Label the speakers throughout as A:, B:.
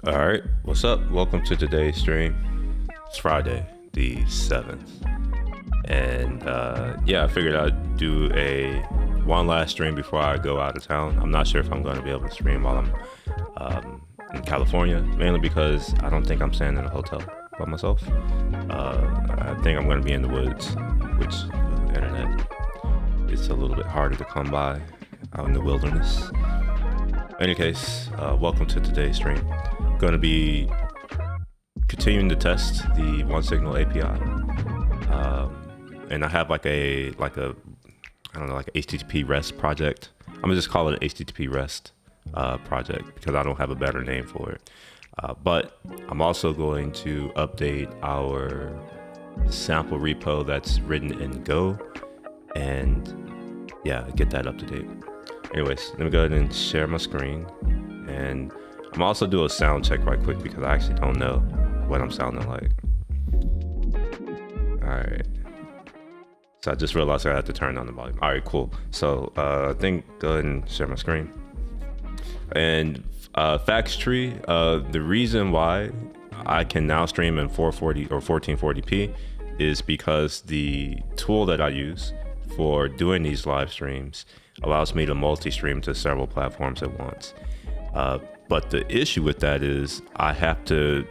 A: All right, what's up? Welcome to today's stream. It's Friday, the 7th. And yeah, I figured I'd do one last stream before I go out of town. I'm not sure if I'm going to be able to stream while I'm in California, mainly because I don't think I'm staying in a hotel by myself. I think I'm going to be in the woods, which the internet is a little bit harder to come by out in the wilderness. In any case, welcome to today's stream. Going to be continuing to test the One Signal API, and I have like a I don't know, like HTTP REST project. I'm gonna just call it an HTTP REST project because I don't have a better name for it. But I'm also going to update our sample repo that's written in Go, and yeah, get that up to date. Anyways, let me go ahead and share my screen, and I'm also do a sound check right quick because I actually don't know what I'm sounding like. All right. So I just realized I had to turn on the volume. All right, cool. So I think go ahead and share my screen. And facts tree, the reason why I can now stream in 440 or 1440p is because the tool that I use for doing these live streams allows me to multi-stream to several platforms at once. But the issue with that is I have to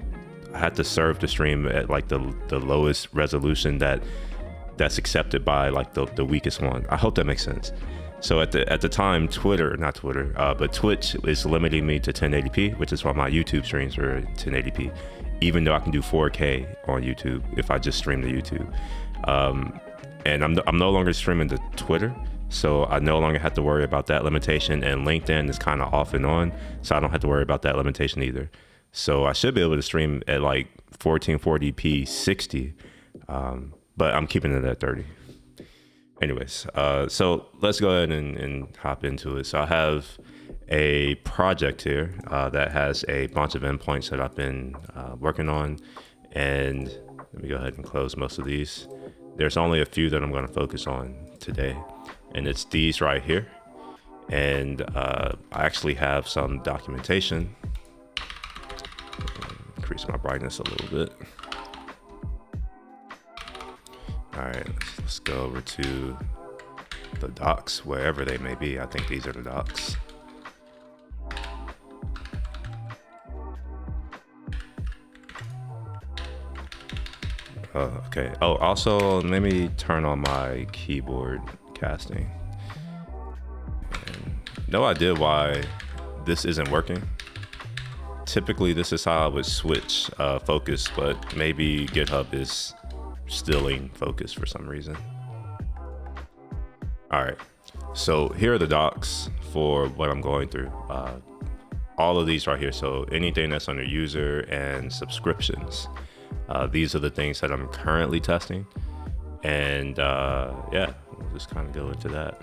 A: serve the stream at like the lowest resolution that's accepted by like the weakest one. I hope that makes sense. So at the time, but Twitch is limiting me to 1080p, which is why my YouTube streams are 1080p, even though I can do 4K on YouTube if I just stream to YouTube. And I'm no longer streaming to Twitter. So I no longer have to worry about that limitation, and LinkedIn is kind of off and on, so I don't have to worry about that limitation either. So I should be able to stream at like 1440p 60, but I'm keeping it at 30. Anyways, so let's go ahead and hop into it. So I have a project here that has a bunch of endpoints that I've been working on, and let me go ahead and close most of these. There's only a few that I'm going to focus on today, and it's these right here. And I actually have some documentation. Increase my brightness a little bit. All right, let's go over to the docs, wherever they may be. I think these are the docs. Okay. Oh, also, let me turn on my keyboard casting. And no idea why this isn't working. typically this is how I would switch focus, but maybe GitHub is stealing focus for some reason. All right, so here are the docs for what I'm going through. All of these right here. So anything that's under user and subscriptions. These are the things that I'm currently testing. And yeah, we'll just kind of go into that.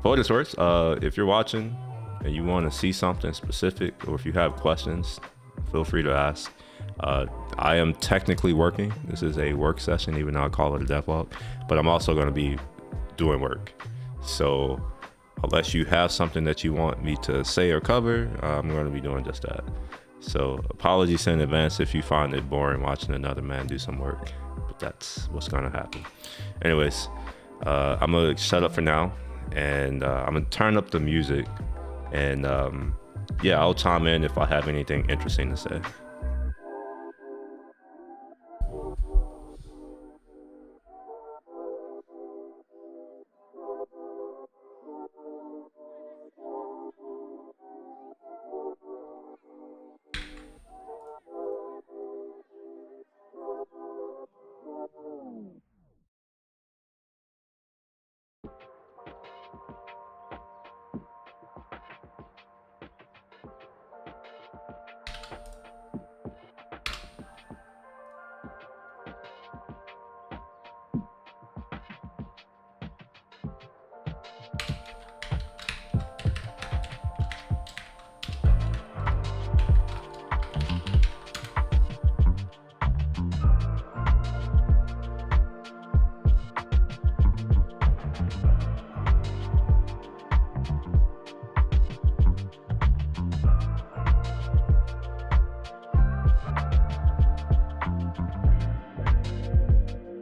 A: For what it's worth, if you're watching and you want to see something specific, or if you have questions, feel free to ask. I am technically working. This is a work session, even though I call it a devlog, but I'm also going to be doing work. So unless you have something that you want me to say or cover, I'm going to be doing just that. So apologies in advance if you find it boring watching another man do some work, but that's what's going to happen. Anyways, I'm going to shut up for now, and I'm going to turn up the music, and yeah, I'll chime in if I have anything interesting to say.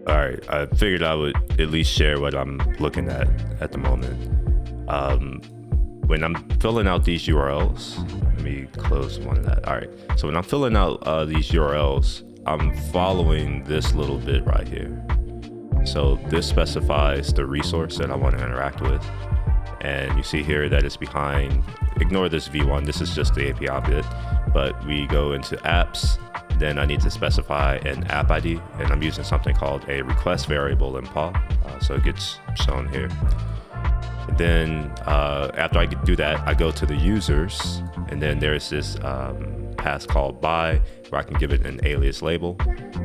A: All right, I figured I would at least share what I'm looking at the moment. When I'm filling out these URLs, let me close one of that. All right, so when I'm filling out these URLs, I'm following this little bit right here. So this specifies the resource that I want to interact with. And you see here that it's behind, ignore this V1, this is just the API bit, but we go into apps, then I need to specify an app ID, and I'm using something called a request variable in PAW, so it gets shown here. And then after I do that, I go to the users, and then there's this path called by, where I can give it an alias label.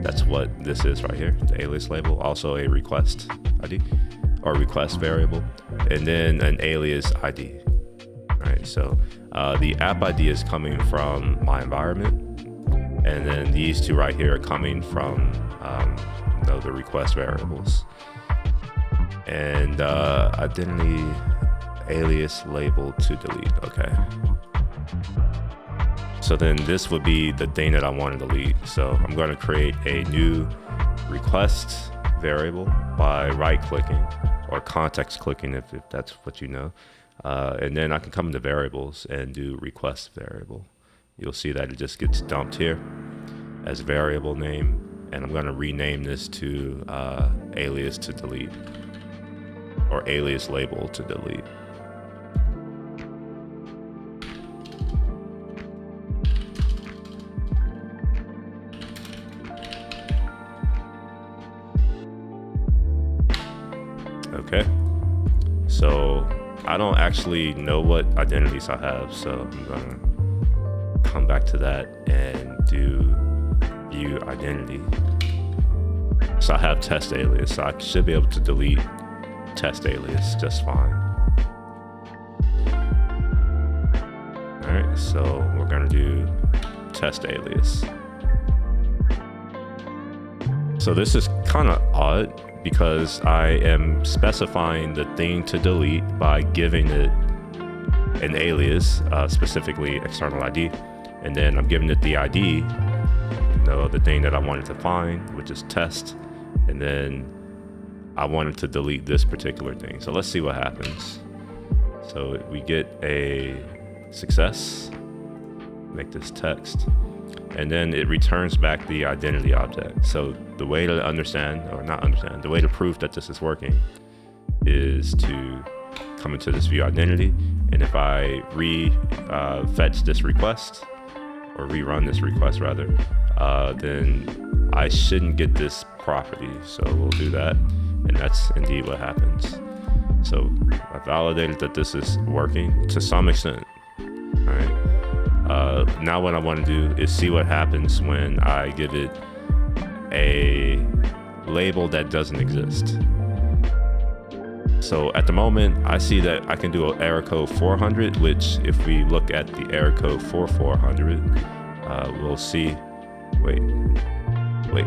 A: That's what this is right here, the alias label, also a request ID or request variable, and then an alias ID. All right, so the app ID is coming from my environment, and then these two right here are coming from the request variables. And identity alias label to delete. Okay. So then this would be the thing that I want to delete. So I'm going to create a new request variable by right clicking or context clicking if that's what you know. And then I can come into variables and do request variable. You'll see that it just gets dumped here as variable name. And I'm going to rename this to alias to delete, or alias label to delete. Okay, so I don't actually know what identities I have, so I'm gonna come back to that and do view identity. So I have test alias, so I should be able to delete test alias just fine. All right, so we're gonna do test alias. So this is kind of odd because I am specifying the thing to delete by giving it an alias, specifically external ID, and then I'm giving it the ID, the thing that I wanted to find, which is test, and then I wanted to delete this particular thing. So let's see what happens. So we get a success, make this text, and then it returns back the identity object. So the way to the way to prove that this is working is to come into this view identity, and if I fetch this request or rerun this request rather, then I shouldn't get this property. So we'll do that, and that's indeed what happens. So I validated that this is working to some extent. All right. Now what I want to do is see what happens when I give it a label that doesn't exist. So at the moment, I see that I can do an error code 400, which if we look at the error code for 400, we'll see, wait,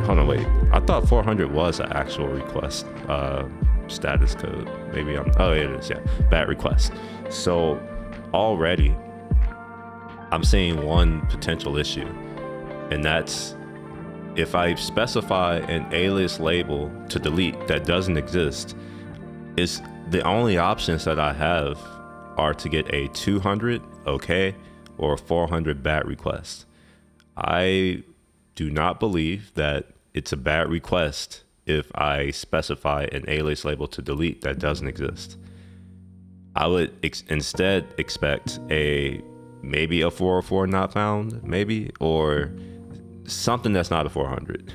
A: hold on, wait. I thought 400 was an actual request status code. Maybe oh, it is, yeah, bad request. So already I'm seeing one potential issue, and that's if I specify an alias label to delete that doesn't exist, is the only options that I have are to get a 200 okay or a 400 bad request. I do not believe that it's a bad request if I specify an alias label to delete that doesn't exist. I would instead expect maybe a 404 not found, maybe, or something that's not a 400.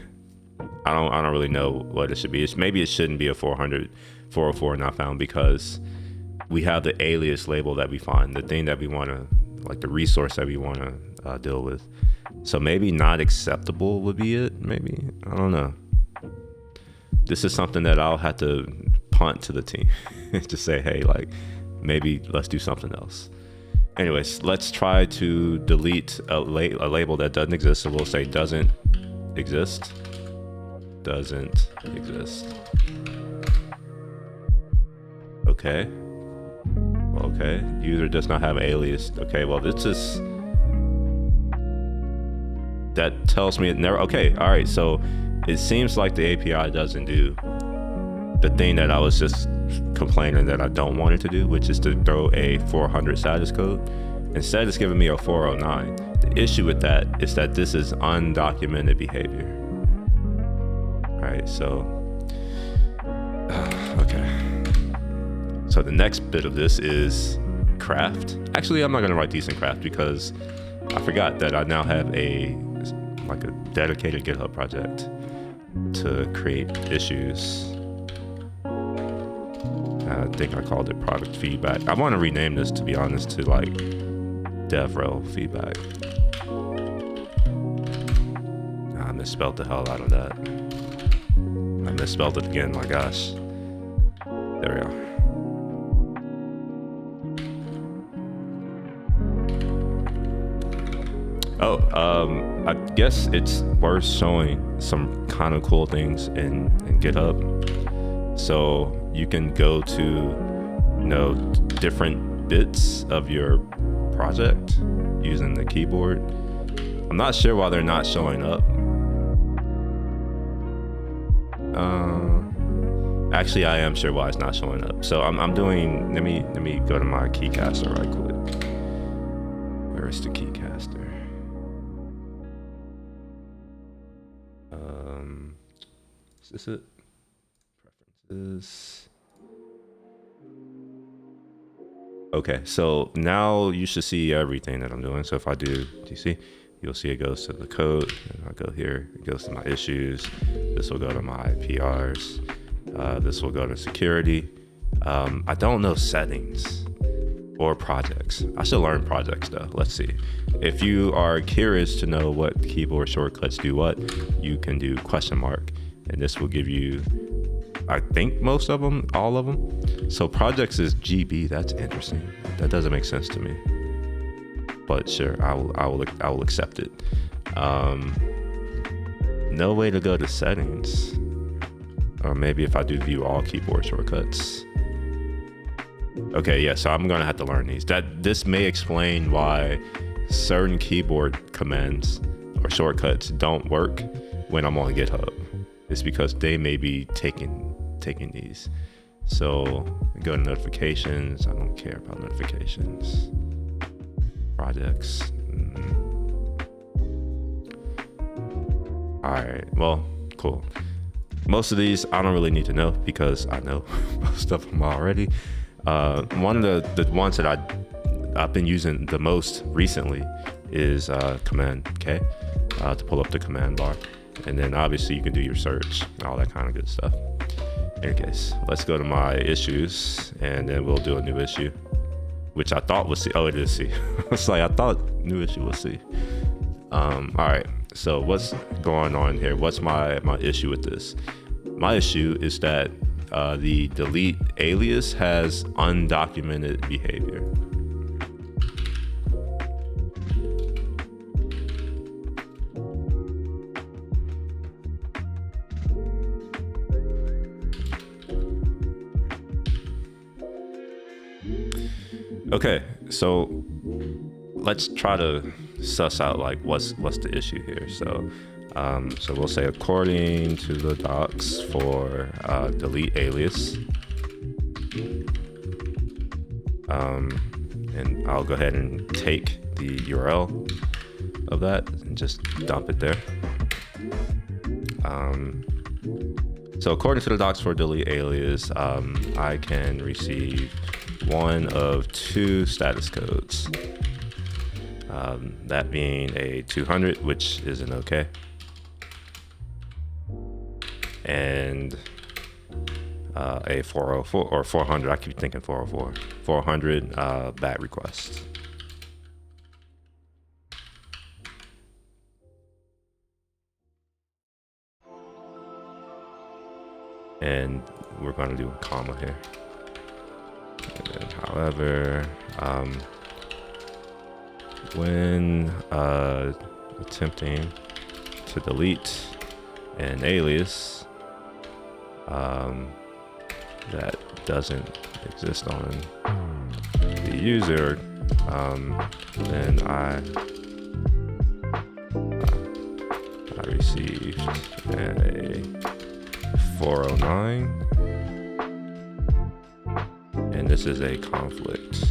A: I don't really know what it should be. Maybe it shouldn't be a 404 not found, because we have the alias label that we find, the thing that we want to, like the resource that we want to deal with. So maybe not acceptable would be it. Maybe, I don't know. This is something that I'll have to punt to the team. Just say, hey, like, maybe let's do something else. Anyways, let's try to delete a label that doesn't exist. So we'll say doesn't exist. Doesn't exist. Okay. Okay. User does not have alias. Okay, well, this is... That tells me it never... Okay, all right. So it seems like the API doesn't do the thing that I was just complaining that I don't want it to do, which is to throw a 400 status code. Instead, it's giving me a 409. The issue with that is that this is undocumented behavior. All right, so okay. So the next bit of this is craft. Actually, I'm not gonna write these in craft because I forgot that I now have a dedicated GitHub project to create issues. I think I called it product feedback. I want to rename this, to be honest, to like DevRel feedback. I misspelled the hell out of that. I misspelled it again, my gosh. There we are. Oh, I guess it's worth showing some kind of cool things in GitHub. So you can go to, different bits of your project using the keyboard. I'm not sure why they're not showing up. Actually, I am sure why it's not showing up. So I'm doing, let me go to my keycaster right quick. Where is the keycaster? Is this it? Preferences. Okay, so now you should see everything that I'm doing. So if I do you see? You'll see it goes to the code. And I'll go here. It goes to my issues. This will go to my PRs. This will go to security. I don't know settings or projects. I should learn projects though. Let's see. If you are curious to know what keyboard shortcuts do what, you can do question mark, and this will give you, I think, most of them, all of them. So projects is GB. That's interesting. That doesn't make sense to me, but sure, I will accept it. No way to go to settings, or maybe if I do view all keyboard shortcuts. Okay, yeah, so I'm gonna have to learn these. This may explain why certain keyboard commands or shortcuts don't work when I'm on GitHub. It's because they may be taking these. So go to notifications. I don't care about notifications. Projects. All right, well, cool. Most of these I don't really need to know because I know most of them already. One of the ones that I've been using the most recently is Command K to pull up the command bar. And then obviously you can do your search, all that kind of good stuff. In any case, let's go to my issues and then we'll do a new issue, which I thought was C. Oh, it is C. It's like, I thought new issue was C. All right, so what's going on here? What's my issue with this? My issue is that the delete alias has undocumented behavior. Okay, so let's try to suss out like what's the issue here. So so we'll say according to the docs for delete alias, and I'll go ahead and take the URL of that and just dump it there. So according to the docs for delete alias, I can receive one of two status codes, that being a 200, which isn't okay, and a 404 or 400. I keep thinking 404. 400 bat request. And we're going to do a comma here. And then, however, when attempting to delete an alias that doesn't exist on the user, then I received a 409, and this is a conflict.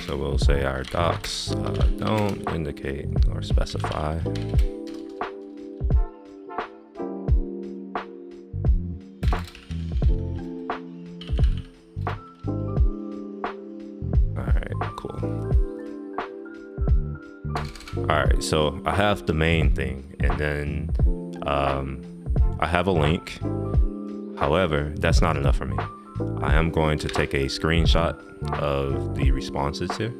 A: So we'll say our docs don't indicate or specify Alright, so I have the main thing, and then I have a link. However, that's not enough for me. I am going to take a screenshot of the responses here.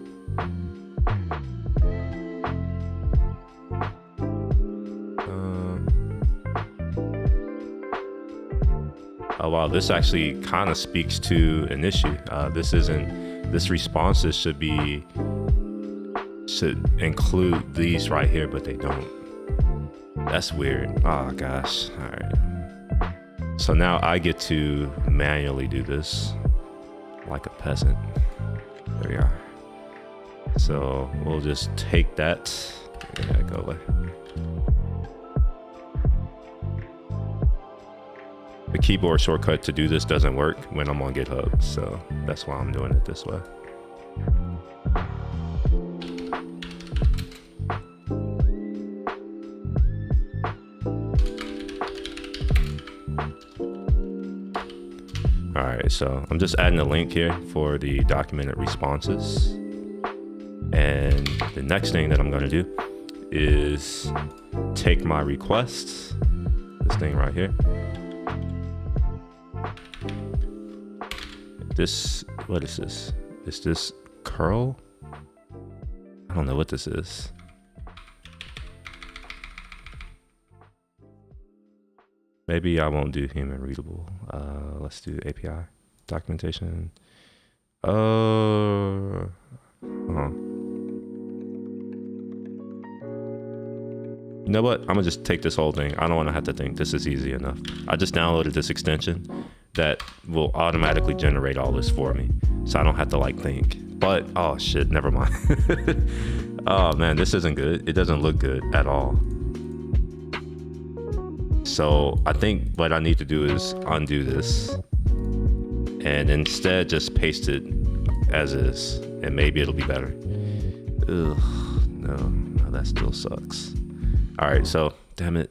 A: Oh wow, this actually kind of speaks to an issue. This responses should include these right here, but they don't. That's weird. Oh gosh. All right. So now I get to manually do this like a peasant. There we are. So we'll just take that. Yeah, go away. The keyboard shortcut to do this doesn't work when I'm on GitHub, so that's why I'm doing it this way. All right, so I'm just adding a link here for the documented responses. And the next thing that I'm gonna do is take my requests, this thing right here. This, what is this? Is this curl? I don't know what this is. Maybe I won't do human readable. Let's do API documentation. You know what? I'm gonna just take this whole thing. I don't want to have to think. This is easy enough. I just downloaded this extension that will automatically generate all this for me, so I don't have to like think. But oh shit, never mind. Oh man, this isn't good. It doesn't look good at all. So I think what I need to do is undo this and instead just paste it as is. and maybe it'll be better. Ugh, no, that still sucks. All right, so damn it.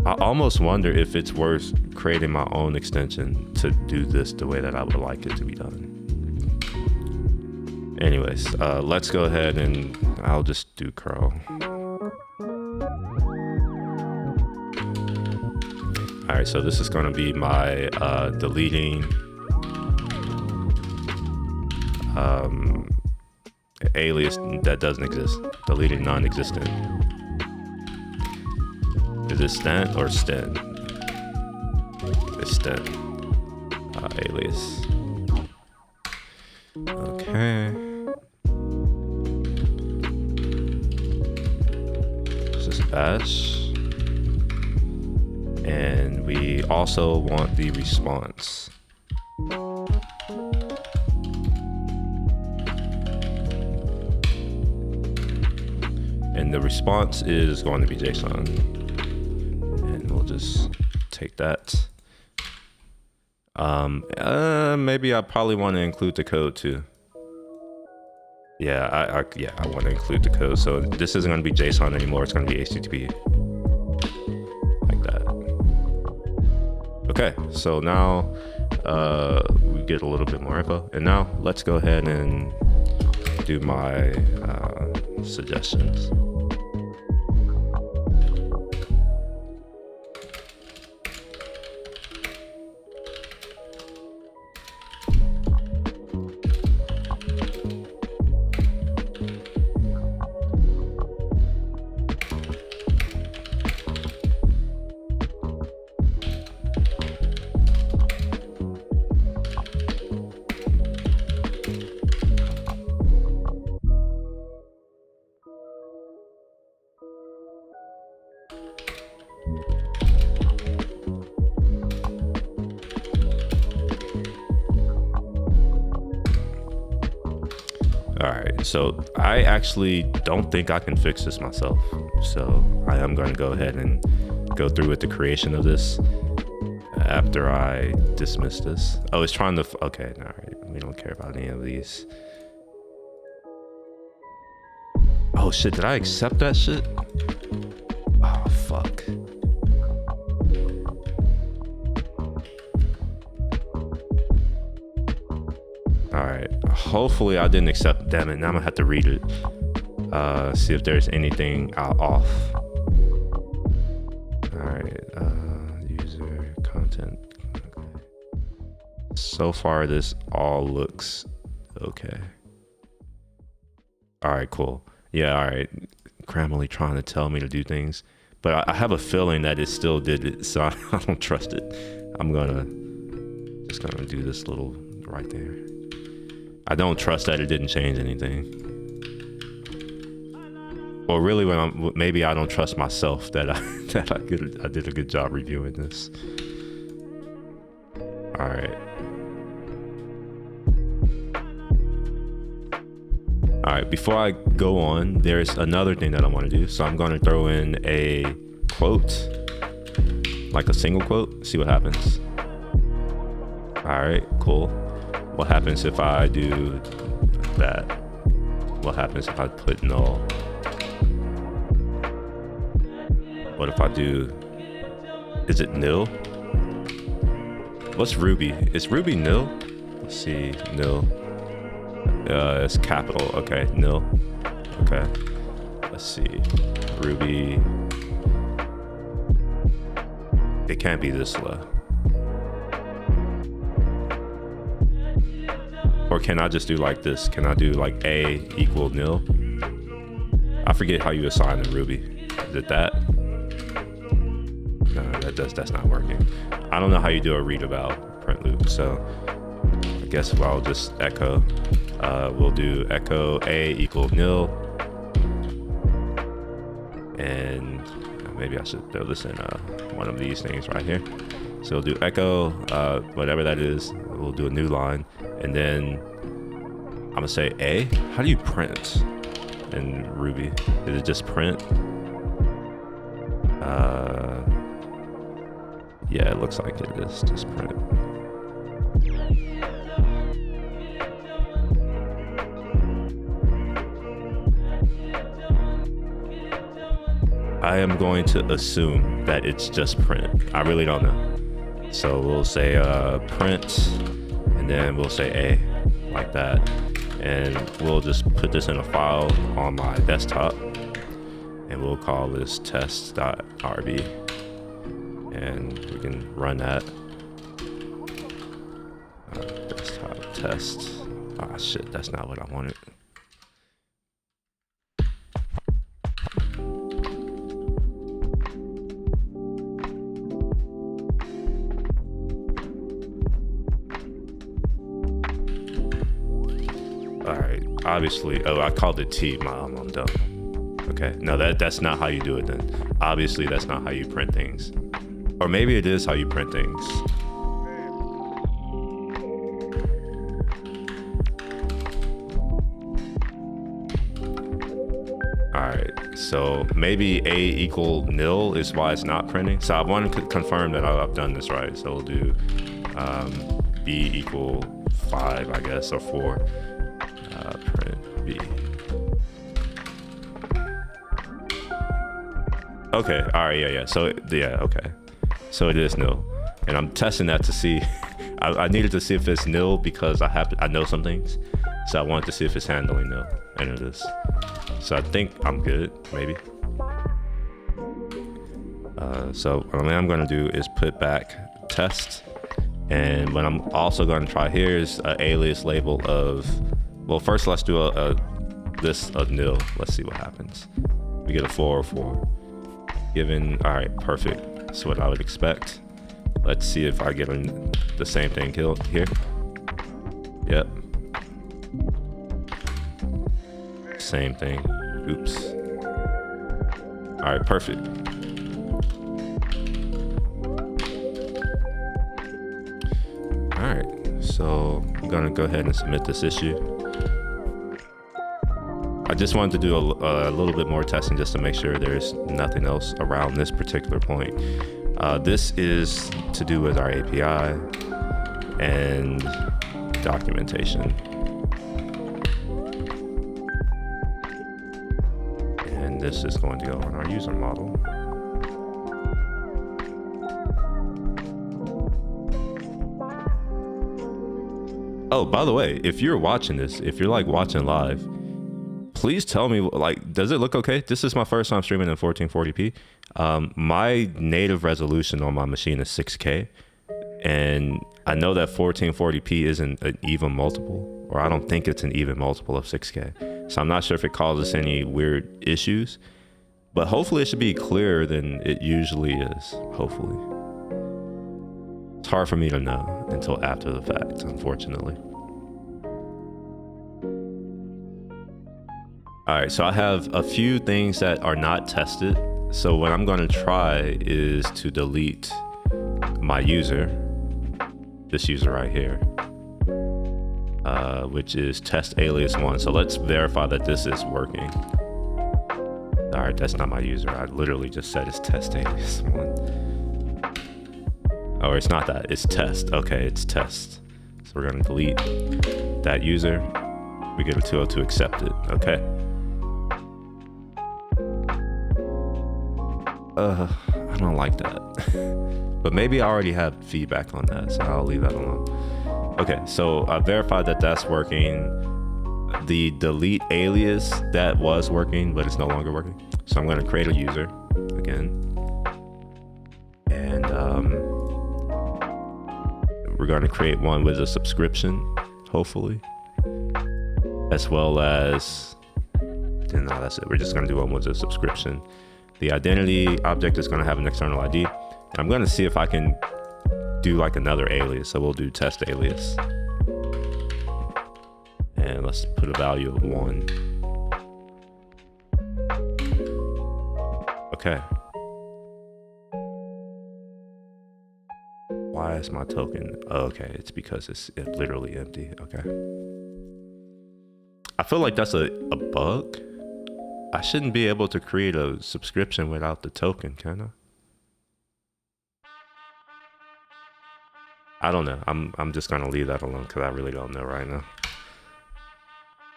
A: I almost wonder if it's worth creating my own extension to do this the way that I would like it to be done. Anyways, let's go ahead and I'll just do curl. All right, so this is going to be my deleting alias that doesn't exist, deleting non-existent. Is it stent or stent? It's stent. Alias. Okay. This is bash. And we also want the response. And the response is going to be JSON. And we'll just take that. Maybe I probably want to include the code too. Yeah, I want to include the code. So this isn't going to be JSON anymore. It's going to be HTTP. Like that. Okay, so now we get a little bit more info. And now let's go ahead and do my suggestions. All right, so I actually don't think I can fix this myself. So I am going to go ahead and go through with the creation of this after I dismiss this. Oh, it's trying to, okay, all right. We don't care about any of these. Oh shit, did I accept that shit? Oh, fuck. All right, hopefully I didn't accept, damn it, now I'm gonna have to read it. See if there's anything off. All right, user content. Okay. So far, this all looks okay. All right, cool. Yeah, all right. Grammarly trying to tell me to do things, but I have a feeling that it still did it, so I don't trust it. I'm just gonna do this little right there. I don't trust that it didn't change anything. Or really, maybe I don't trust myself that I did a good job reviewing this. All right. All right, before I go on, there's another thing that I want to do. So I'm going to throw in a quote, like a single quote, see what happens. All right, cool. What happens if I do that? What happens if I put null? What if I do, is it nil? What's Ruby? Is Ruby nil? Let's see, nil. It's capital, okay, nil. Okay, let's see, Ruby. It can't be this low. Or can I just do like this? Can I do like A equal nil? I forget how you assign the Ruby. Is it that? No, that's not working. I don't know how you do a read about print loop, so I guess I'll just echo. We'll do echo A equal nil. And maybe I should throw this in one of these things right here. So we'll do echo, whatever that is. We'll do a new line. And then I'm gonna say A. How do you print in Ruby? Is it just print? Yeah, it looks like it is just print. I am going to assume that it's just print. I really don't know. So we'll say print, and then we'll say A, like that. And we'll just put this in a file on my desktop, and we'll call this test.rb, and we can run that. Desktop test. Ah, shit, that's not what I wanted. All right, obviously, oh, I called it T, I'm dumb. Okay, no, that's not how you do it then. Obviously, that's not how you print things. Or maybe it is how you print things. All right, so maybe A equal nil is why it's not printing. So I want to confirm that I've done this right. So we'll do B equal 5, I guess, or 4. Print B. Okay, all right, yeah. So, yeah, okay. So it is nil. And I'm testing that to see, I needed to see if it's nil because I know some things. So I wanted to see if it's handling nil, and it is. So I think I'm good, maybe. So what I'm gonna do is put back test. And what I'm also gonna try here is an alias label of, well, first let's do a list of nil. Let's see what happens. We get a 4 or 4. Given, all right, perfect. That's what I would expect. Let's see if I get the same thing killed here. Yep. Same thing. Oops. All right, perfect. All right, so I'm gonna go ahead and submit this issue. I just wanted to do a little bit more testing just to make sure there's nothing else around this particular point. This is to do with our API and documentation. And this is going to go on our user model. Oh, by the way, if you're watching this, if you're like watching live, please tell me, like, does it look okay? This is my first time streaming in 1440p. My native resolution on my machine is 6K. And I know that 1440p isn't an even multiple, or I don't think it's an even multiple of 6K. So I'm not sure if it causes any weird issues, but hopefully it should be clearer than it usually is, hopefully. It's hard for me to know until after the fact, unfortunately. All right, so I have a few things that are not tested. So what I'm gonna try is to delete my user, this user right here, which is test alias 1. So let's verify that this is working. All right, that's not my user. I literally just said it's test alias 1. Oh, it's not that, it's test. Okay, it's test. So we're gonna delete that user. We get a 202 accepted, okay. I don't like that. But maybe I already have feedback on that, so I'll leave that alone. Okay, so I verified that that's working. The delete alias, that was working, but it's no longer working. So I'm gonna create a user again. And we're gonna create one with a subscription, hopefully. As well as, no, that's it. We're just gonna do one with a subscription. The identity object is gonna have an external ID. I'm gonna see if I can do like another alias. So we'll do test alias. And let's put a value of 1. Okay. Why is my token? Oh, okay, it's because it's literally empty. Okay. I feel like that's a bug. I shouldn't be able to create a subscription without the token, can I? I don't know. I'm just gonna leave that alone because I really don't know right now.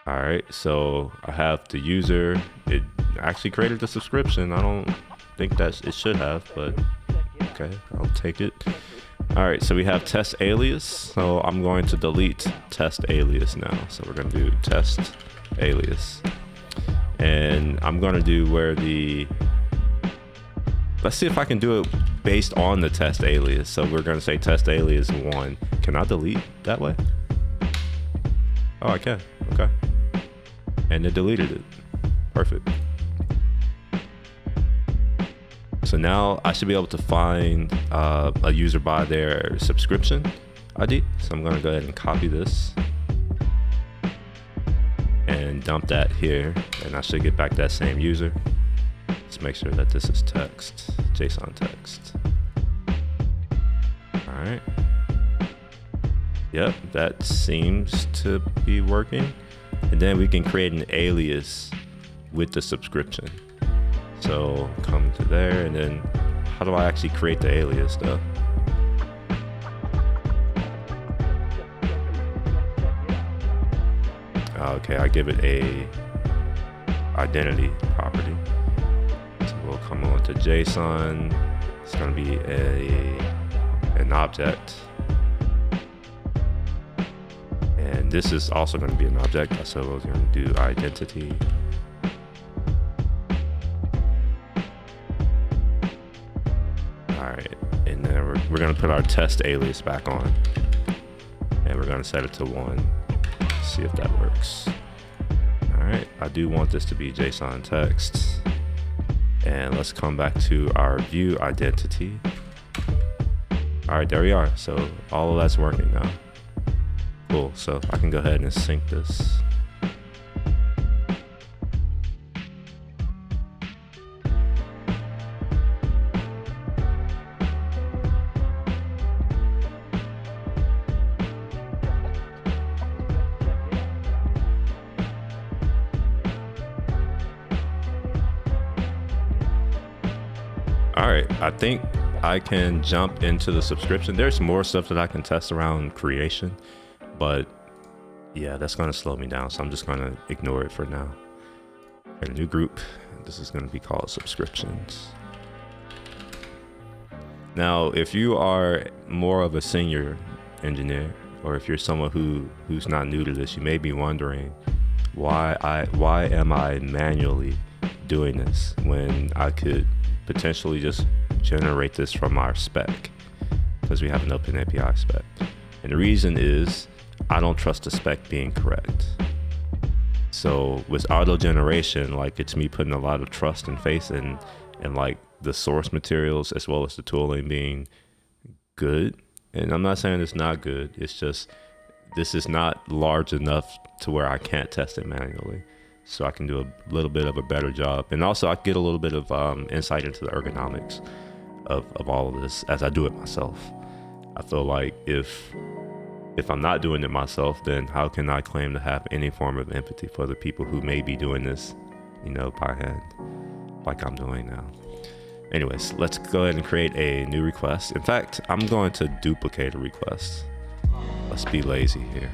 A: All right, so I have the user. It actually created the subscription. I don't think that it should have, but okay, I'll take it. All right, so we have test alias. So I'm going to delete test alias now. So we're going to do test alias. And I'm going to do where the, let's see if I can do it based on the test alias. So we're going to say test alias 1. Can I delete that way? Oh, I can. Okay. And it deleted it. Perfect. So now I should be able to find a user by their subscription ID. So I'm going to go ahead and copy this and dump that here. And I should get back that same user. Let's make sure that this is text, JSON text. All right. Yep, that seems to be working. And then we can create an alias with the subscription. So come to there, and then how do I actually create the alias though? Okay, I give it a identity property. So we'll come on to JSON. It's going to be an object. And this is also going to be an object. So we're going to do identity. All right, and then we're going to put our test alias back on, and we're going to set it to 1. See if that works. All right, I do want this to be JSON text, and let's come back to our view identity. All right, there we are. So all of that's working now. Cool. So I can go ahead and sync this. All right, I think I can jump into the subscription. There's more stuff that I can test around creation, but yeah, that's gonna slow me down. So I'm just gonna ignore it for now. Create a new group. This is gonna be called subscriptions. Now, if you are more of a senior engineer, or if you're someone who's not new to this, you may be wondering why am I manually doing this when I could potentially just generate this from our spec, because we have an open API spec. And the reason is I don't trust the spec being correct. So with auto generation, like, it's me putting a lot of trust and faith in like the source materials as well as the tooling being good. And I'm not saying it's not good, it's just this is not large enough to where I can't test it manually. So I can do a little bit of a better job. And also I get a little bit of insight into the ergonomics of all of this as I do it myself. I feel like if I'm not doing it myself, then how can I claim to have any form of empathy for the people who may be doing this, you know, by hand, like I'm doing now. Anyways, let's go ahead and create a new request. In fact, I'm going to duplicate a request. Let's be lazy here.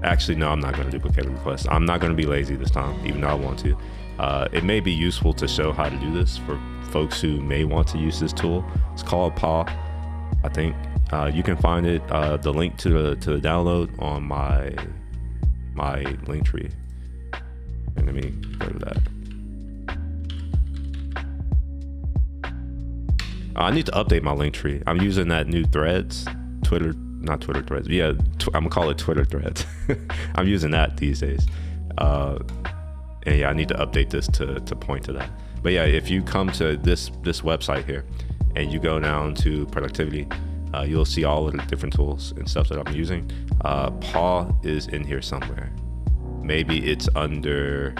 A: Actually, no, I'm not going to duplicate a request. I'm not going to be lazy this time, even though I want to. It may be useful to show how to do this for folks who may want to use this tool. It's called PAW, I think. You can find it, the link to the download on my link tree. And let me go to that. I need to update my link tree. I'm using that new Threads, not Twitter Threads. Yeah, I'm gonna call it Twitter Threads. I'm using that these days. And yeah, I need to update this to point to that. But yeah, if you come to this website here and you go down to productivity, you'll see all of the different tools and stuff that I'm using. Paw is in here somewhere. Maybe it's under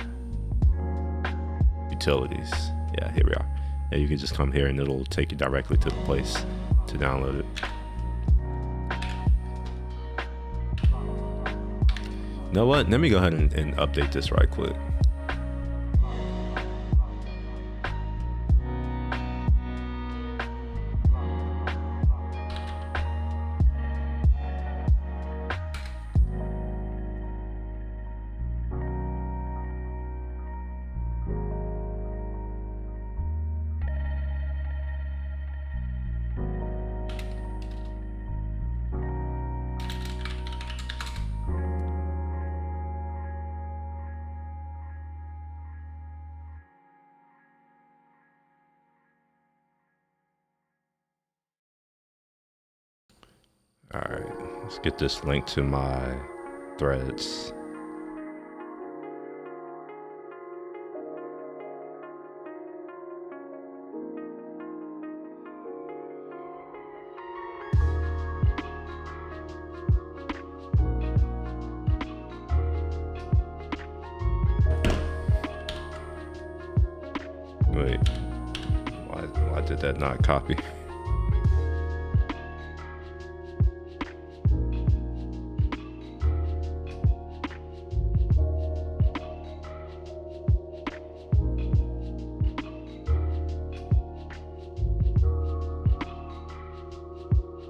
A: utilities. Yeah, here we are. And you can just come here and it'll take you directly to the place to download it. You know what? Let me go ahead and update this right quick. All right, let's get this linked to my threads. Wait, why did that not copy?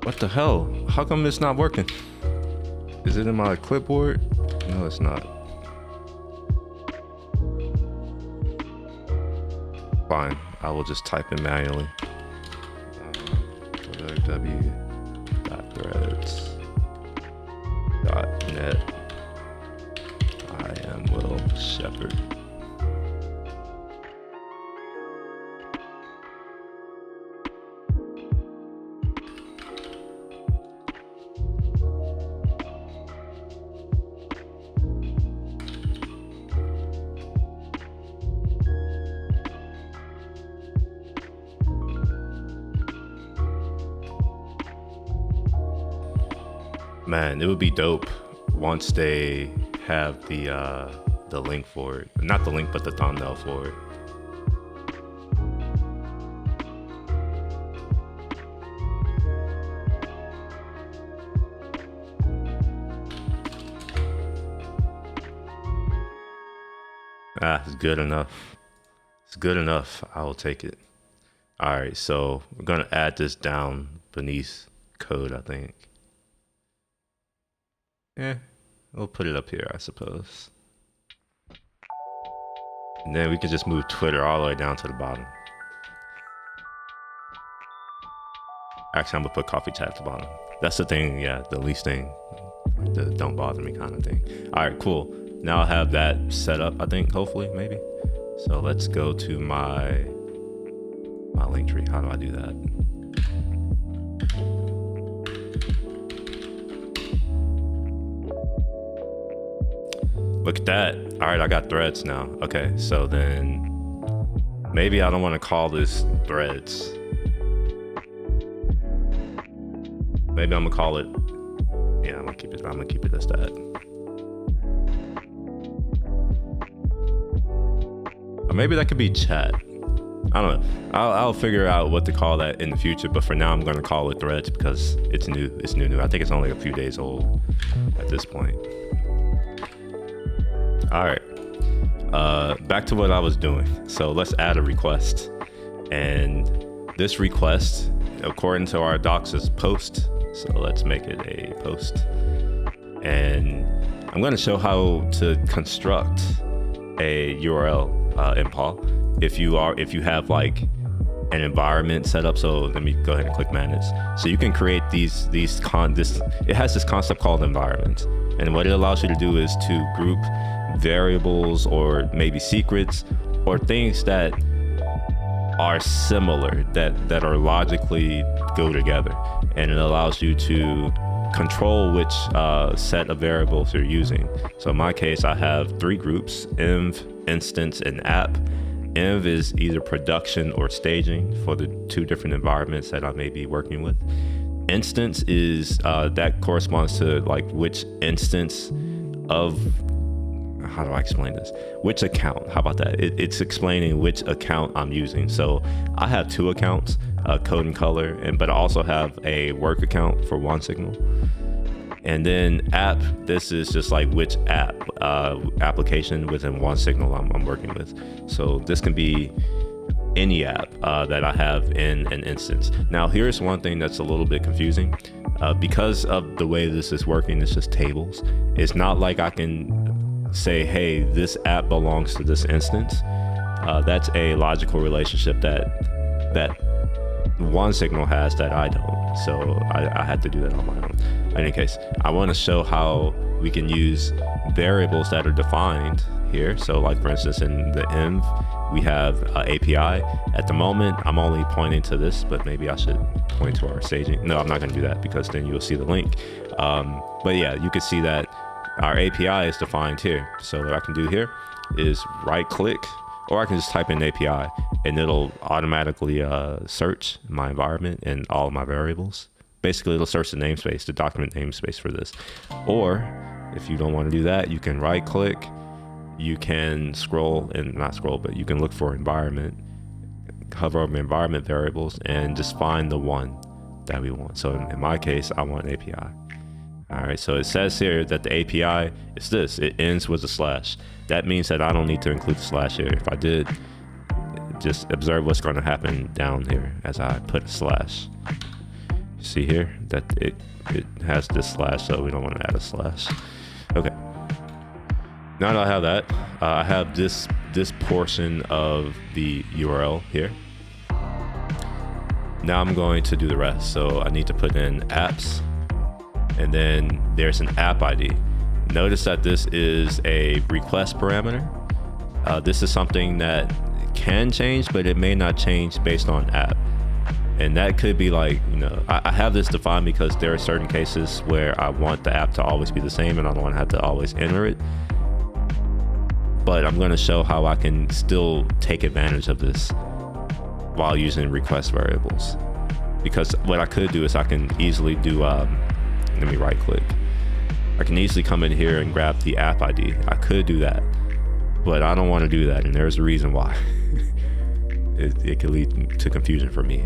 A: What the hell? How come it's not working? Is it in my clipboard? No, it's not. Fine, I will just type it manually. www.threads.net. I am Will Shepherd. Man, it would be dope once they have the link for it. Not the link, but the thumbnail for it. It's good enough. It's good enough. I will take it. All right, so we're gonna add this down beneath code, I think. We'll put it up here, I suppose. And then we can just move Twitter all the way down to the bottom. Actually, I'm gonna put coffee chat at the bottom. That's the thing, yeah, the least thing. The don't bother me kind of thing. All right, cool. Now I have that set up, I think, hopefully, maybe. So let's go to my link tree. How do I do that? Look at that. All right, I got threads now. Okay, so then maybe I don't want to call this threads. Maybe I'm gonna call it, yeah, I'm gonna keep it as that. Or maybe that could be chat. I don't know. I'll figure out what to call that in the future, but for now I'm gonna call it threads because it's new. It's new. I think it's only a few days old at this point. All right, back to what I was doing. So let's add a request, and this request, according to our docs, is post. So let's make it a post, and I'm going to show how to construct a URL in Paul. If you have like an environment set up, so let me go ahead and click manage. So you can create this. It has this concept called environment, and what it allows you to do is to group variables or maybe secrets or things that are similar, that are logically go together, and it allows you to control which set of variables you're using. So in my case, I have 3 groups: env, instance, and app. Env is either production or staging for the 2 different environments that I may be working with. Instance is that corresponds to like which instance of, how do I explain this? Which account? How about that? It's explaining which account I'm using. So I have 2 accounts, Code and Color, but I also have a work account for OneSignal. And then app, this is just like which application within OneSignal I'm working with. So this can be any app that I have in an instance. Now here's one thing that's a little bit confusing. Because of the way this is working, it's just tables. It's not like I can say, hey, this app belongs to this instance. That's a logical relationship that OneSignal has that I don't. So I had to do that on my own. In any case, I want to show how we can use variables that are defined here. So like for instance, in the env we have API. At the moment, I'm only pointing to this, but maybe I should point to our staging. No, I'm not going to do that because then you'll see the link. But yeah, you can see that our API is defined here. So what I can do here is right click, or I can just type in API and it'll automatically search my environment and all of my variables. Basically, it'll search the namespace, the document namespace for this. Or if you don't want to do that, you can right click, you can scroll and not scroll, but you can look for environment, hover over environment variables and just find the one that we want. So in my case, I want API. All right, so it says here that the API is this, it ends with a slash. That means that I don't need to include the slash here. If I did, just observe what's going to happen down here as I put a slash. You see here that it has this slash, so we don't want to add a slash. Okay. Now that I have that, I have this portion of the URL here. Now I'm going to do the rest. So I need to put in apps, and then there's an app ID. Notice that this is a request parameter. This is something that can change, but it may not change based on app. And that could be like, you know, I have this defined because there are certain cases where I want the app to always be the same and I don't want to have to always enter it. But I'm going to show how I can still take advantage of this while using request variables. Because what I could do is I can easily do, let me right click. I can easily come in here and grab the app ID. I could do that, but I don't want to do that. And there's a reason why. It could lead to confusion for me.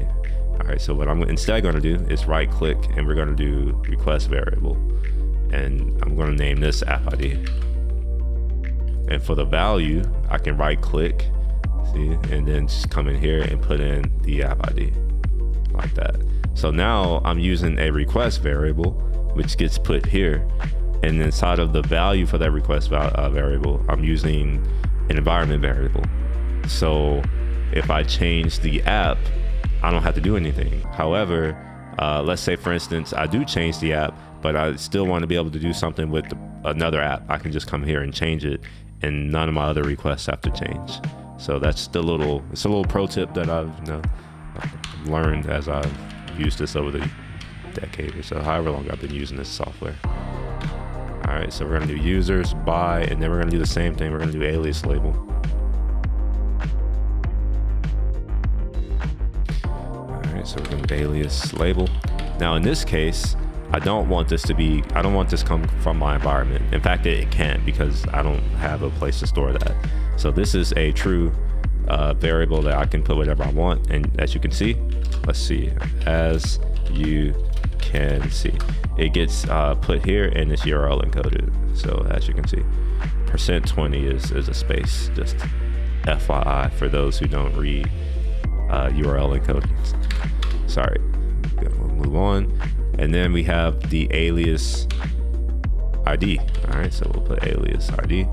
A: All right, so what I'm instead going to do is right click and we're going to do request variable. And I'm going to name this app ID. And for the value, I can right click, see, and then just come in here and put in the app ID like that. So now I'm using a request variable, which gets put here. And inside of the value for that request variable, I'm using an environment variable. So if I change the app, I don't have to do anything. However, let's say for instance, I do change the app, but I still want to be able to do something with another app. I can just come here and change it and none of my other requests have to change. So that's it's a little pro tip that I've learned as I've used this over the decade or so, however long I've been using this software. All right, so we're gonna do users, by, and then we're gonna do the same thing. We're gonna do alias label. So we're going to alias label. Now in this case, I don't want this come from my environment. In fact, it can't because I don't have a place to store that. So this is a true variable that I can put whatever I want. And as you can see, let's see, as you can see, it gets put here and it's URL encoded. So as you can see, %20 is a space, just FYI for those who don't read URL encodings. Sorry, we'll move on. And then we have the alias ID. All right, so we'll put alias ID.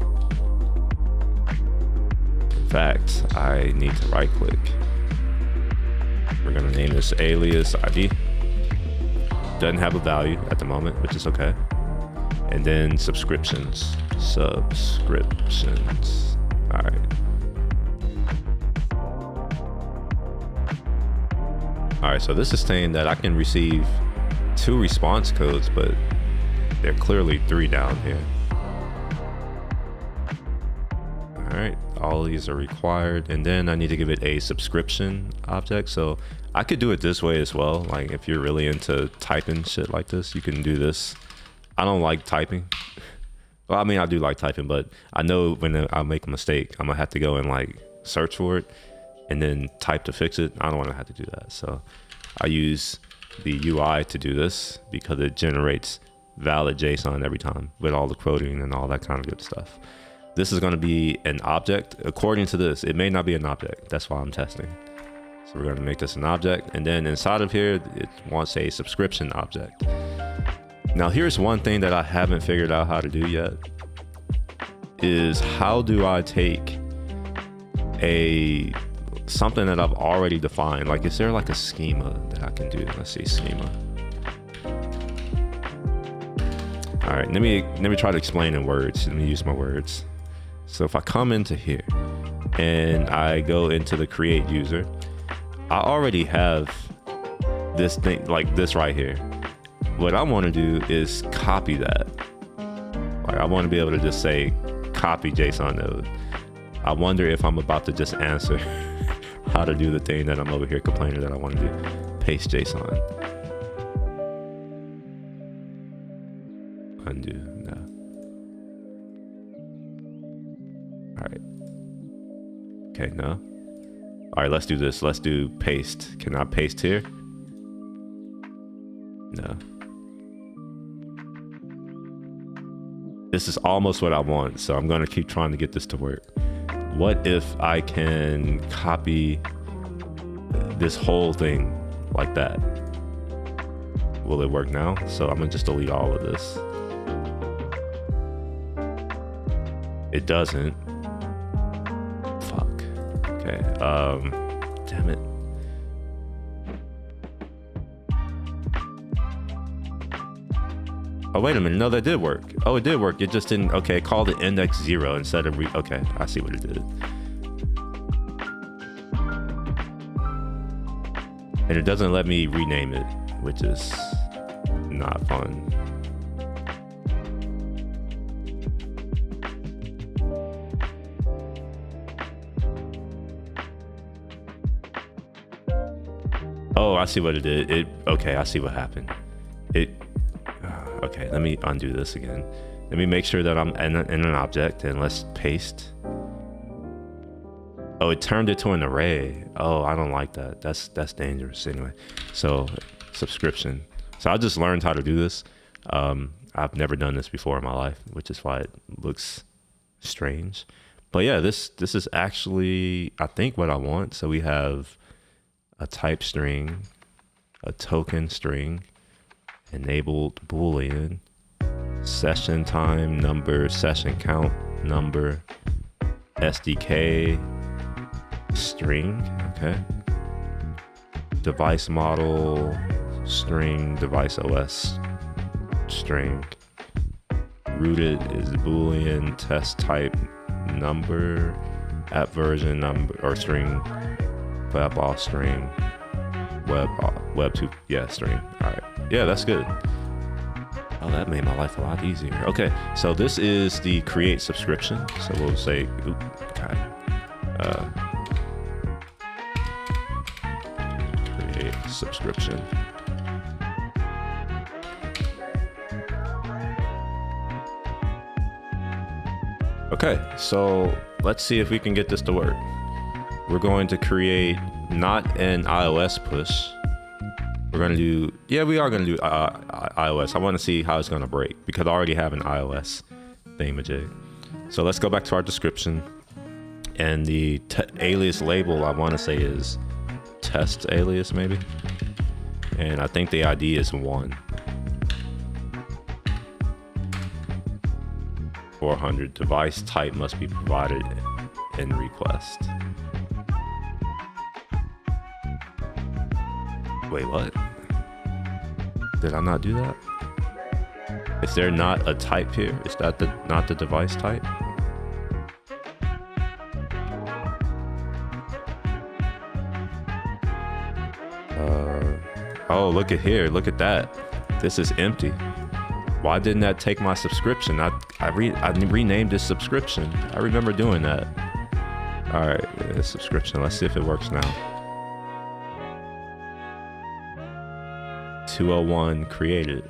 A: In fact, I need to right click. We're gonna name this alias ID. Doesn't have a value at the moment, which is okay. And then subscriptions. All right. All right, so this is saying that I can receive 2 response codes, but there are clearly 3 down here. All right, all these are required. And then I need to give it a subscription object. So I could do it this way as well. Like if you're really into typing shit like this, you can do this. I don't like typing. Well, I mean, I do like typing, but I know when I make a mistake, I'm gonna have to go and like search for it and then type to fix it. I don't want to have to do that. So I use the UI to do this because it generates valid JSON every time with all the quoting and all that kind of good stuff. This is going to be an object. According to this, it may not be an object. That's why I'm testing. So we're going to make this an object. And then inside of here, it wants a subscription object. Now here's one thing that I haven't figured out how to do yet is how do I take something that I've already defined? Like, is there like a schema that I can do? Let's see, schema. All right, let me try to explain in words. Let me use my words. So if I come into here and I go into the create user, I already have this thing like this right here. What I want to do is copy that. Like I want to be able to just say copy JSON node. I wonder if I'm about to just answer how to do the thing that I'm over here complaining that I want to do. Paste JSON. Undo. No. All right. Okay, no. All right, let's do this. Let's do paste. Can I paste here? No. This is almost what I want, so I'm going to keep trying to get this to work. What if I can copy this whole thing like that? Will it work now? So I'm going to just delete all of this. It doesn't. Fuck. Okay. Damn it. Oh, wait a minute. No, that did work. Oh, it did work. It just didn't. Okay, called it index 0 instead of okay, I see what it did. And it doesn't let me rename it, which is not fun. Oh, I see what it did. Okay, I see what happened. Okay, let me undo this again. Let me make sure that I'm in an object, and let's paste. Oh, it turned it to an array. Oh, I don't like that. That's dangerous anyway. So subscription. So I just learned how to do this. I've never done this before in my life, which is why it looks strange. But yeah, this is actually, I think, what I want. So we have a type string, a token string, enabled Boolean, session time number, session count number, SDK string, okay, device model string, device OS string, rooted is Boolean, test type number, app version number or string, web all string, web 2, yeah, string. All right, yeah, that's good. Oh, that made my life a lot easier. Okay, so this is the create subscription. So we'll say, create subscription. Okay, so let's see if we can get this to work. We're going to create not an iOS push. We're going to do, yeah, we are going to do iOS. I want to see how it's going to break because I already have an iOS thingamajig. So let's go back to our description. And the alias label, I want to say is test alias maybe. And I think the ID is 1. 400 device type must be provided in request. Wait, what? Did I not do that? Is there not a type here? Is that not the device type? Oh, look at here. Look at that. This is empty. Why didn't that take my subscription? I renamed this subscription. I remember doing that. All right, subscription. Let's see if it works now. 201 created.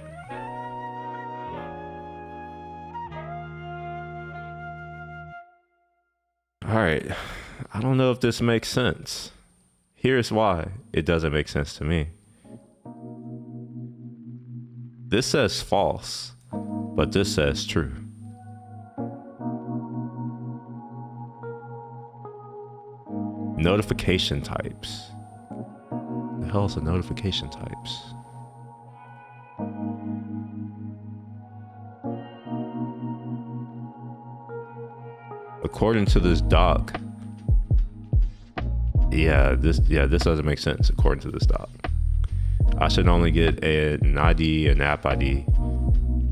A: All right, I don't know if this makes sense. Here's why it doesn't make sense to me. This says false, but this says true. Notification types. The hell is a notification types? According to this doc, this doesn't make sense according to this doc. I should only get an ID, an app ID,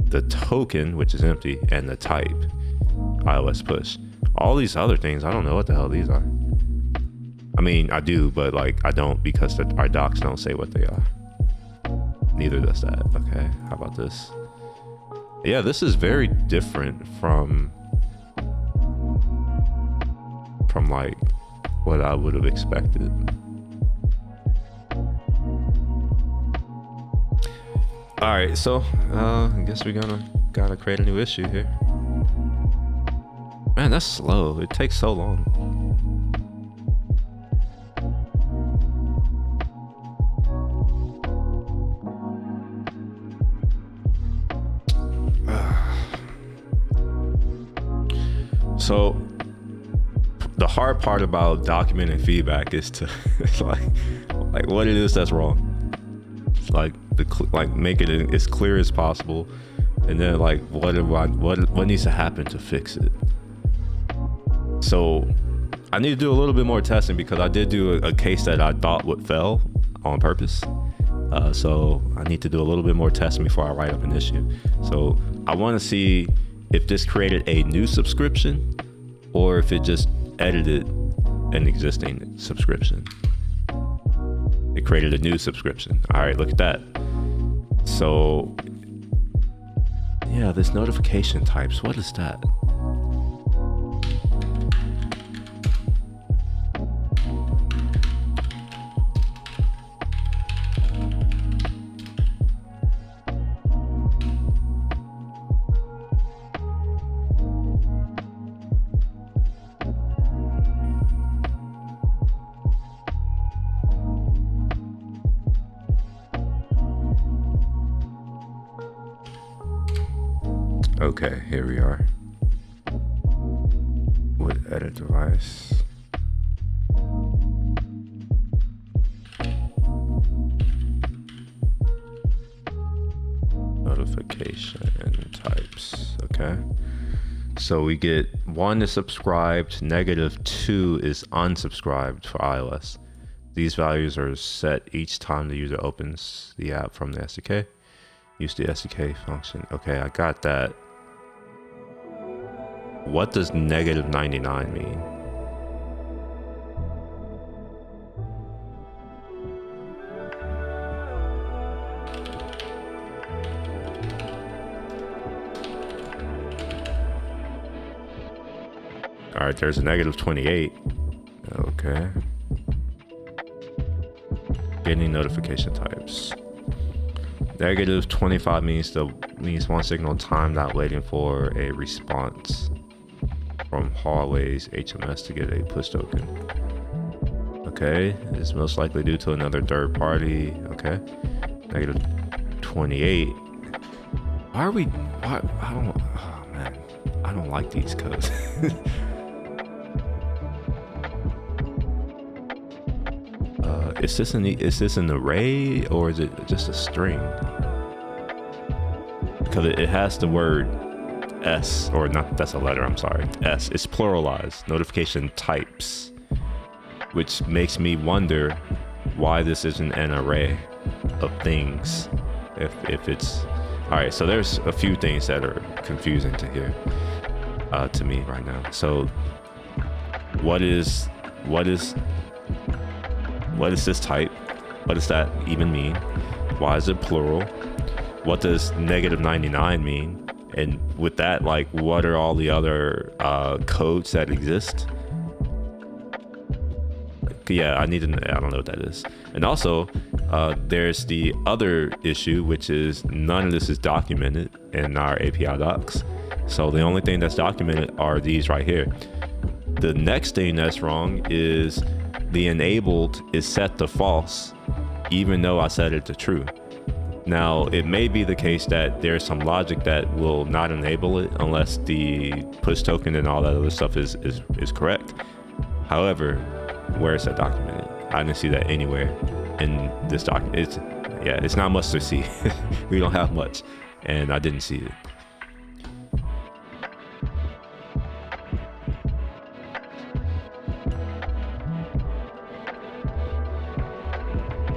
A: the token, which is empty, and the type, iOS push. All these other things, I don't know what the hell these are. I mean, I do, but like I don't, because our docs don't say what they are. Neither does that. Okay, how about this? Yeah, this is very different from like what I would have expected. All right, so I guess we're gotta create a new issue here. Man, that's slow. It takes so long. So the hard part about documenting feedback is to like what it is that's wrong. Like make it as clear as possible, and then like what needs to happen to fix it. So I need to do a little bit more testing, because I did do a case that I thought would fail on purpose. So I need to do a little bit more testing before I write up an issue. So I want to see if this created a new subscription or if it just edited an existing subscription. It created a new subscription. All right, look at that. So yeah, this notification types, what is that? Okay, here we are with edit device. Notification types. Okay, so we get 1 is subscribed, -2 is unsubscribed for iOS. These values are set each time the user opens the app from the SDK. Use the SDK function. Okay, I got that. What does -99 mean? All right, there's a -28. Okay. Getting notification types. -25 means one signal time not waiting for a response from Huawei's HMS to get a push token. Okay, it's most likely due to another third party. Okay, -28. Why are we? Why? I don't. Oh man, I don't like these codes. Is this an array or is it just a string? Because it has the word S, or not, that's a letter, I'm sorry, S. It's pluralized, notification types, which makes me wonder why this isn't an array of things. If it's, all right, so there's a few things that are confusing to hear to me right now. So what is this type? What does that even mean? Why is it plural? What does -99 mean? And with that, like, what are all the other codes that exist? Yeah, I don't know what that is. And also, there's the other issue, which is none of this is documented in our API docs. So the only thing that's documented are these right here. The next thing that's wrong is the enabled is set to false, even though I set it to true. Now, it may be the case that there's some logic that will not enable it unless the push token and all that other stuff is correct. However, where is that documented? I didn't see that anywhere in this document. It's not much to see. We don't have much, and I didn't see it.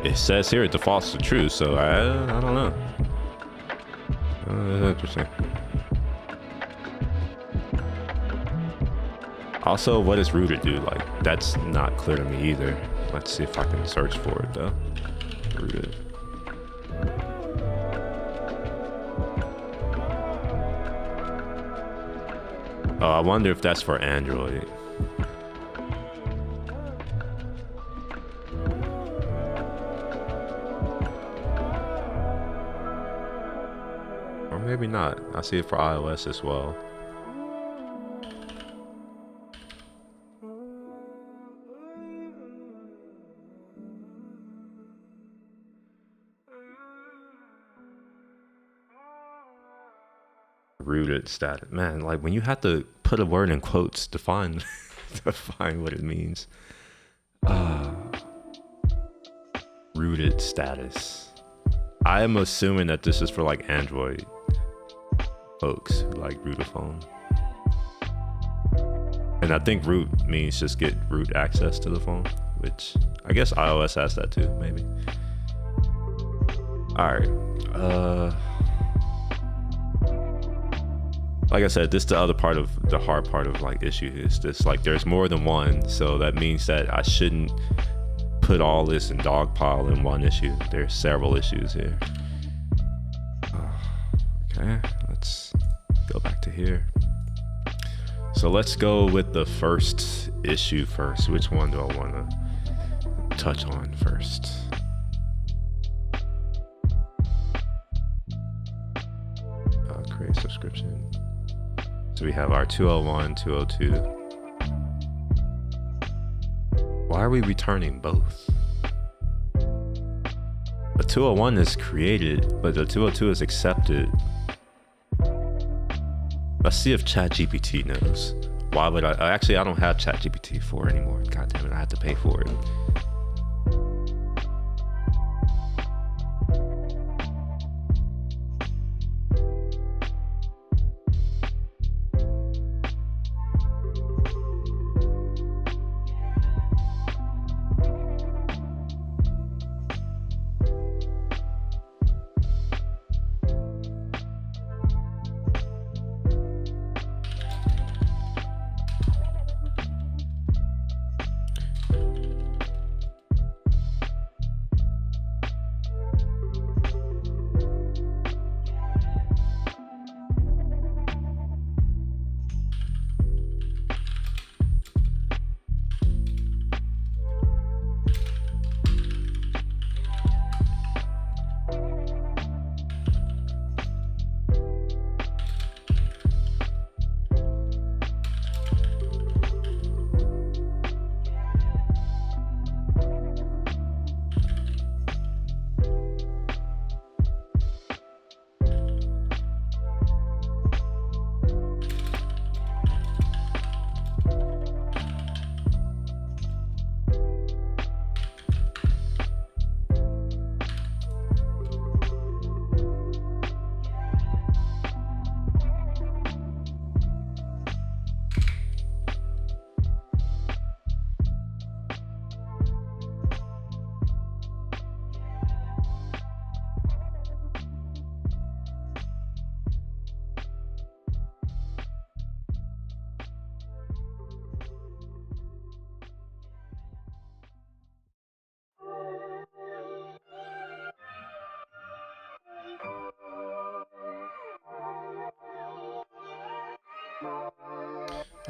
A: It says here it defaults to true, so I don't know. That's interesting. Also, what does rooted do? Like, that's not clear to me either. Let's see if I can search for it though. Rooted. Oh, I wonder if that's for Android. Or maybe not. I see it for iOS as well. Rooted status, man. Like when you have to put a word in quotes to find what it means. Rooted status. I am assuming that this is for like Android folks who like root a phone. And I think root means just get root access to the phone, which I guess iOS has that too, maybe. All right. Like I said, this is the other part of the hard part of like issue is this, like there's more than one. So that means that I shouldn't put all this in dogpile in one issue. There's several issues here. Okay, let's go back to here. So let's go with the first issue first. Which one do I want to touch on first? Create subscription. So we have our 201, 202. Why are we returning both? The 201 is created, but the 202 is accepted. Let's see if ChatGPT knows. Why would I? Actually, I don't have ChatGPT 4 anymore. God damn it, I have to pay for it.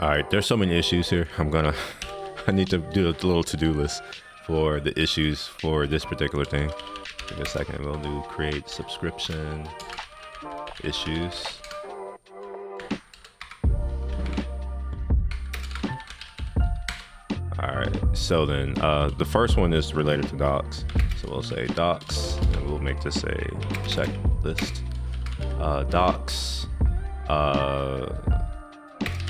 A: All right, there's so many issues here. I need to do a little to-do list for the issues for this particular thing. Give me a second, we'll do create subscription issues. All right, so then the first one is related to docs. So we'll say docs, and we'll make this a checklist. Docs,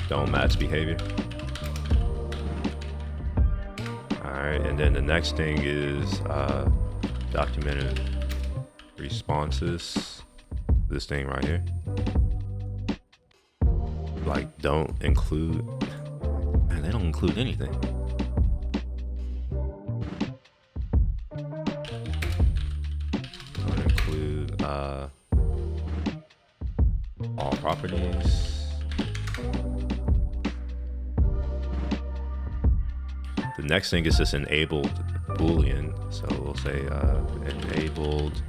A: don't match behavior. All right, and then the next thing is documented responses. This thing right here. Like, don't include, man, they don't include anything. Don't include all properties. The next thing is this enabled Boolean. So we'll say enabled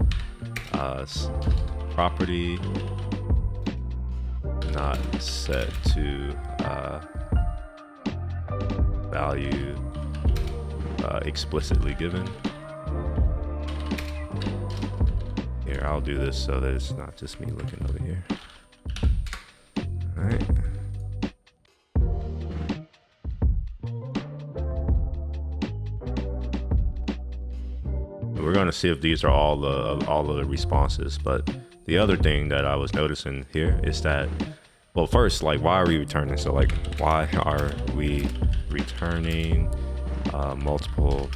A: property not set to value explicitly given. Here, I'll do this so that it's not just me looking over here. All right. We're going to see if these are all of the responses. But the other thing that I was noticing here is that, well, first, like, why are we returning? So, like, why are we returning multiple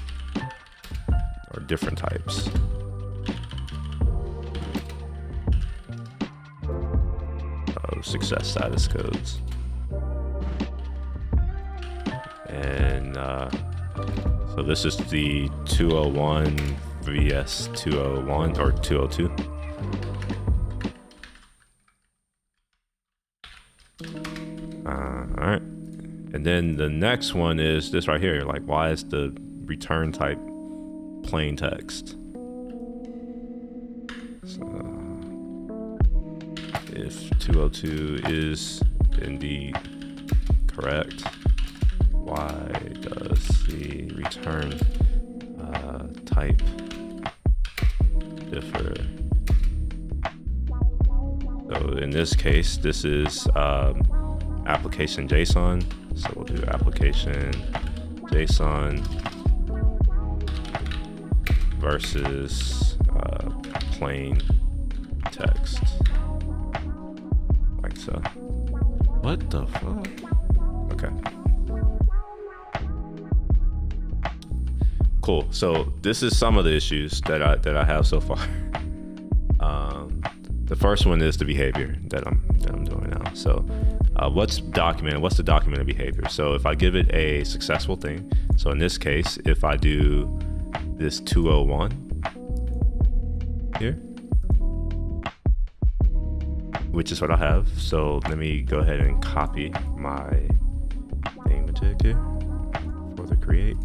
A: or different types? Of success status codes. And so this is the 201 vs 201 or 202. All right. And then the next one is this right here. Like, why is the return type plain text? So if 202 is indeed correct, why does the return type differ? So in this case, this is application JSON. So we'll do application JSON versus plain text. Like so. What the fuck? Okay. Cool. So this is some of the issues that I have so far. The first one is the behavior that I'm doing now. So what's documented? What's the documented behavior? So if I give it a successful thing, so in this case, if I do this 201 here, which is what I have. So let me go ahead and copy my thingamajig here for the create.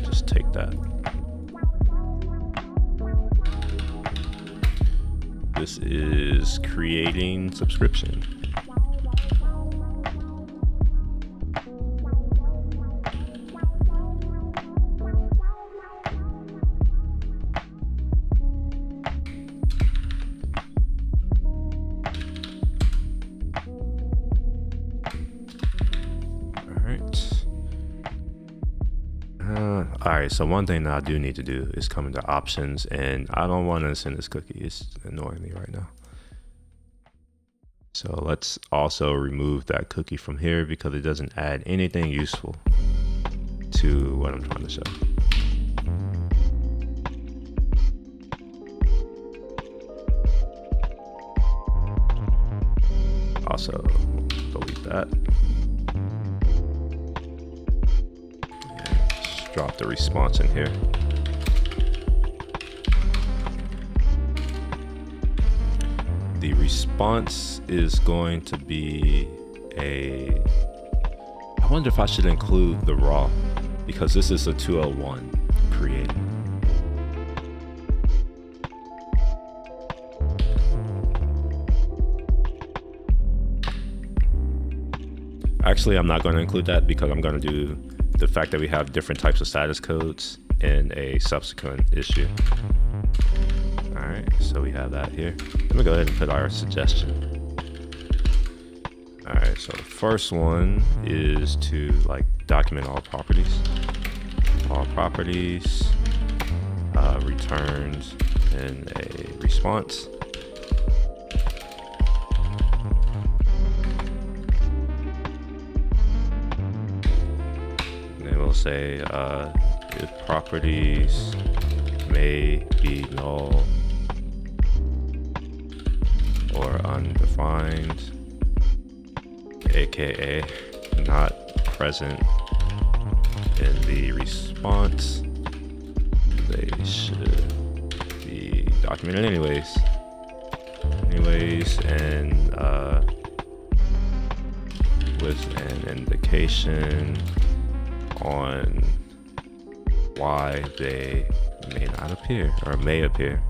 A: Just take that. This is creating subscription. All right, so one thing that I do need to do is come into options, and I don't want to send this cookie. It's annoying me right now. So let's also remove that cookie from here because it doesn't add anything useful to what I'm trying to show. Also, delete that. Drop the response in here. The response is going to be I wonder if I should include the raw, because this is a 201 create. Actually, I'm not going to include that because I'm going to do the fact that we have different types of status codes in a subsequent issue. All right, so we have that here. Let me go ahead and put our suggestion. All right, so the first one is to like document all properties. All properties returns in a response. We'll say if properties may be null or undefined, aka not present in the response, they should be documented anyways. And with an indication on why they may not appear or may appear.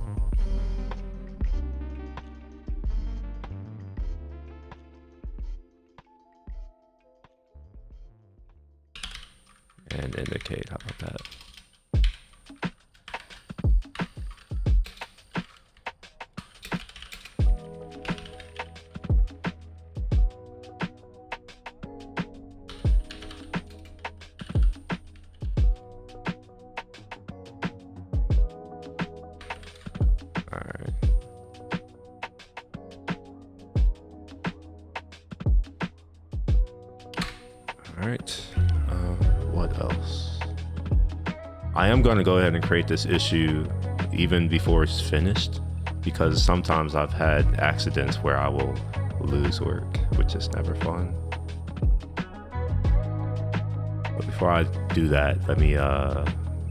A: And indicate, how about that? What else? I am going to go ahead and create this issue even before it's finished, because sometimes I've had accidents where I will lose work, which is never fun. But before I do that, let me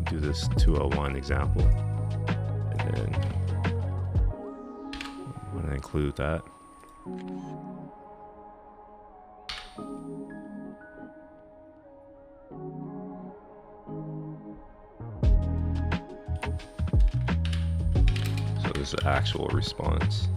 A: do this 201 example, and then I'm going to include that. Is the actual response.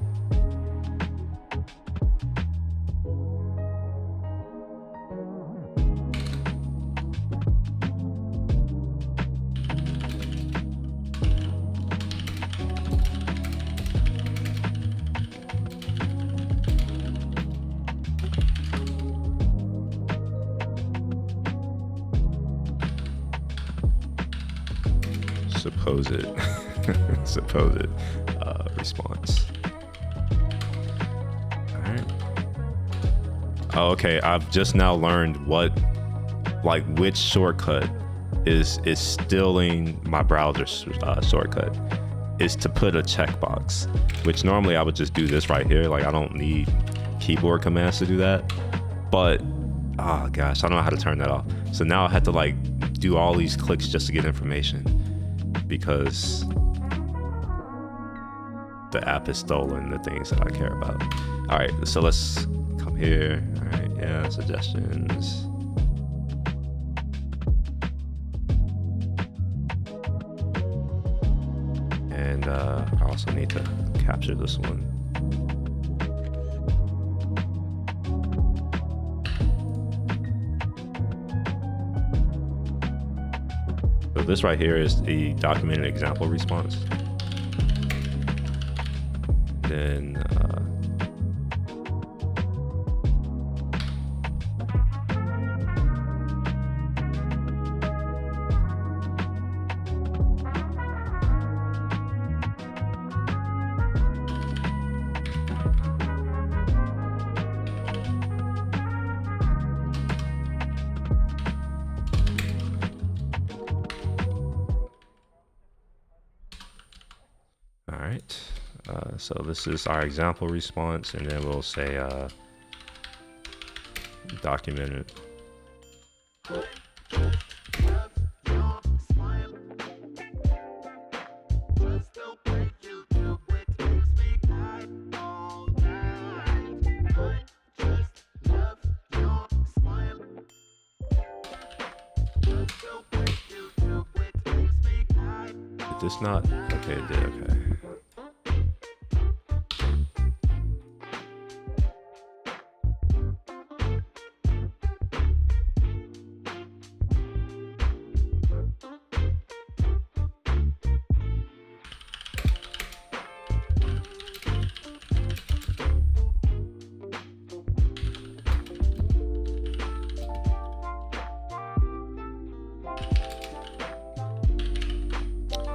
A: Supposed response. All right. Oh, okay, I've just now learned which shortcut is stealing my browser shortcut is to put a checkbox, which normally I would just do this right here. Like, I don't need keyboard commands to do that, but oh gosh, I don't know how to turn that off. So now I have to like do all these clicks just to get information, because the app has stolen the things that I care about. All right, so let's come here. All right, yeah, suggestions. And I also need to capture this one. So this right here is the documented example response. Then all right. So this is our example response, and then we'll say documented. Did this not? Okay, it did, okay.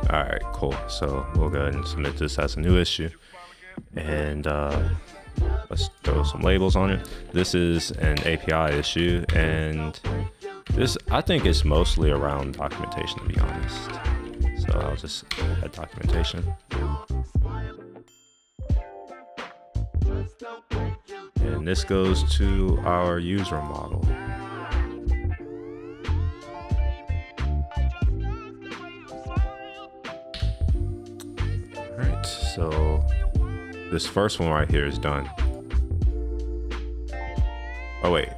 A: All right, cool. So we'll go ahead and submit this as a new issue, and let's throw some labels on it. This is an API issue, and this, I think, is mostly around documentation, to be honest. So I'll just add documentation. And this goes to our user model. So this first one right here is done. Oh wait,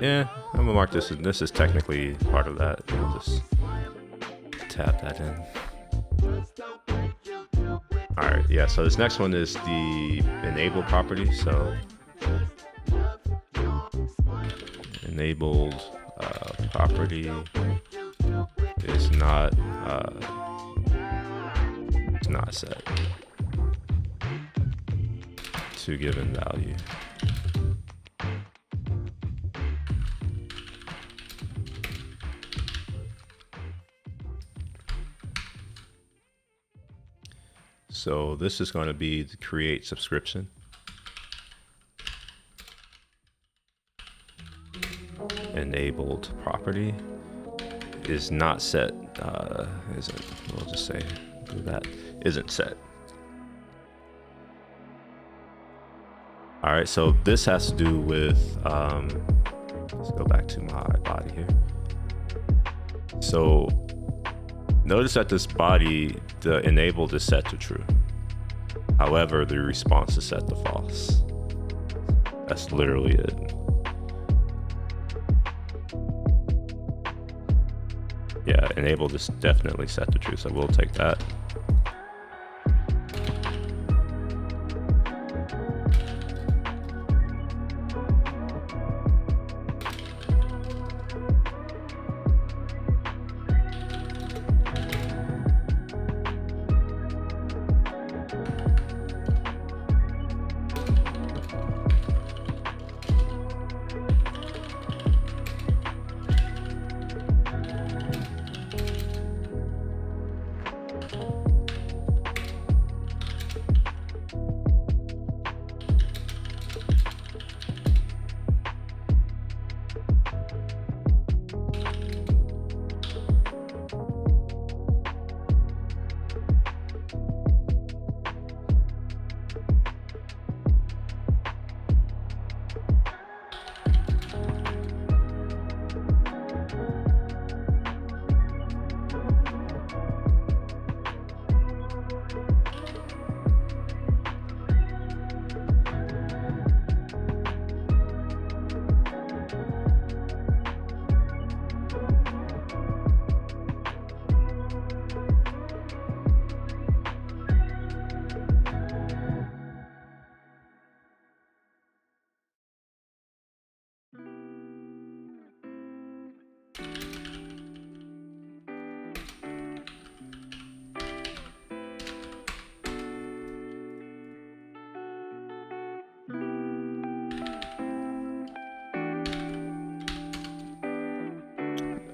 A: Yeah, I'm gonna mark this. This is technically part of that. I'll just tap that in. All right, yeah. So this next one is the enable property. So enabled property is not set to given value. So this is going to be the create subscription. Enabled property is not set, we'll just say that isn't set. All right, so this has to do with, let's go back to my body here. So notice that this body, the enabled is set to true. However, the response is set to false. That's literally it. Yeah, enabled is definitely set to true, so we'll take that.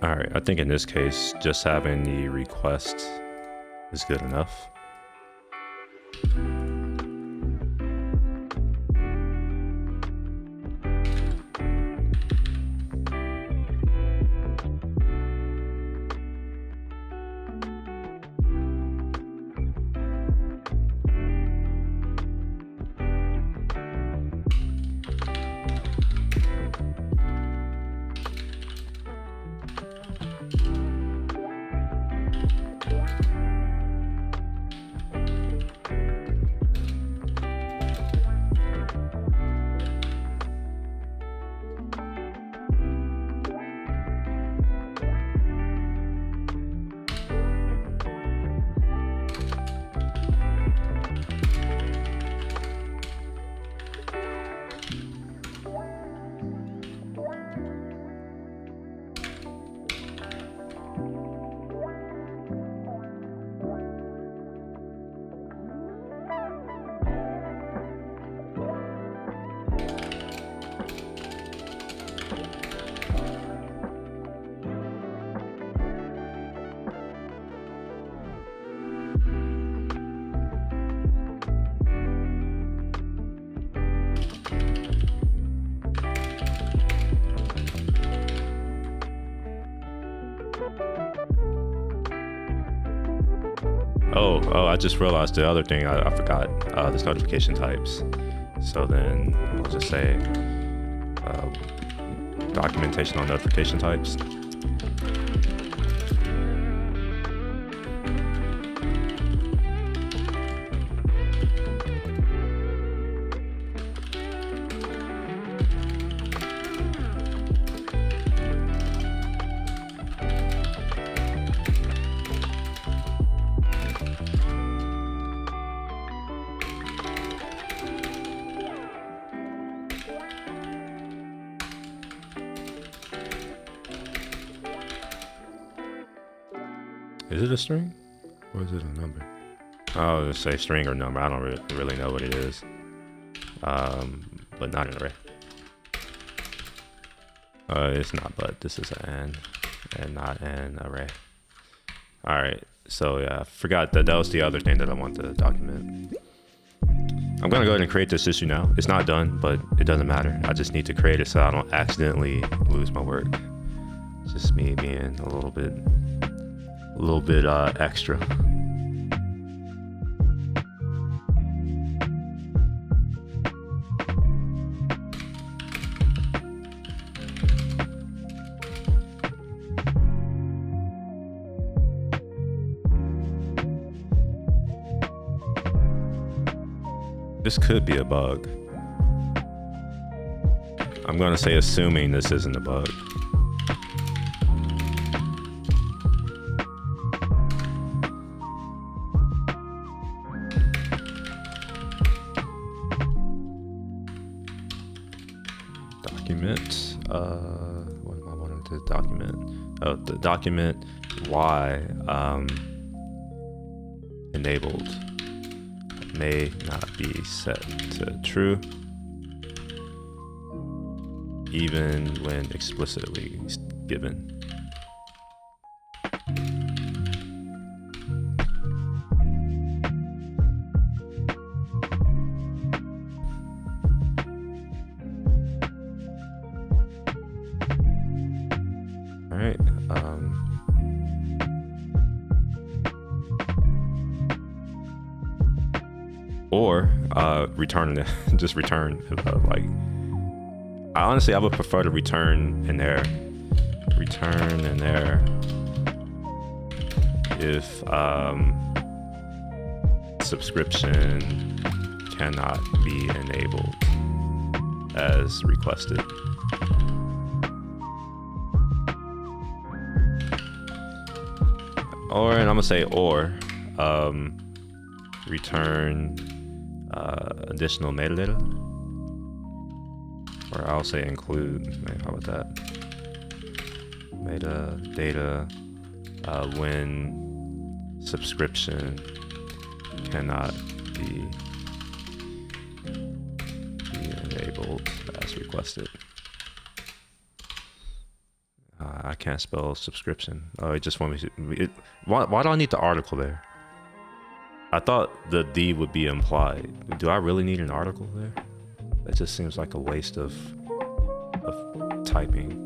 A: All right, I think in this case, just having the request is good enough. Oh, I just realized the other thing I forgot. There's notification types. So then we'll just say documentation on notification types. Is it a string or is it a number? I'll just say string or number. I don't really know what it is. But not an array. It's not, but this is an and not an array. All right, so yeah, I forgot that was the other thing that I want to document. I'm gonna go ahead and create this issue now. It's not done, but it doesn't matter. I just need to create it so I don't accidentally lose my work. It's just me being a little bit extra. This could be a bug. I'm gonna say assuming this isn't a bug. Document, what am I wanting to document? Oh, the document Y enabled may not be set to true, even when explicitly given. All right. Or return it, just return. Like, I would prefer to return an error. Return an error if subscription cannot be enabled as requested. Or, and I'm gonna say or, return additional metadata, or I'll say include. Man, how about that? Metadata when subscription cannot be enabled as requested. I can't spell subscription. Oh, it just wants me to. Why do I need the article there? I thought the D would be implied. Do I really need an article there? That just seems like a waste of typing.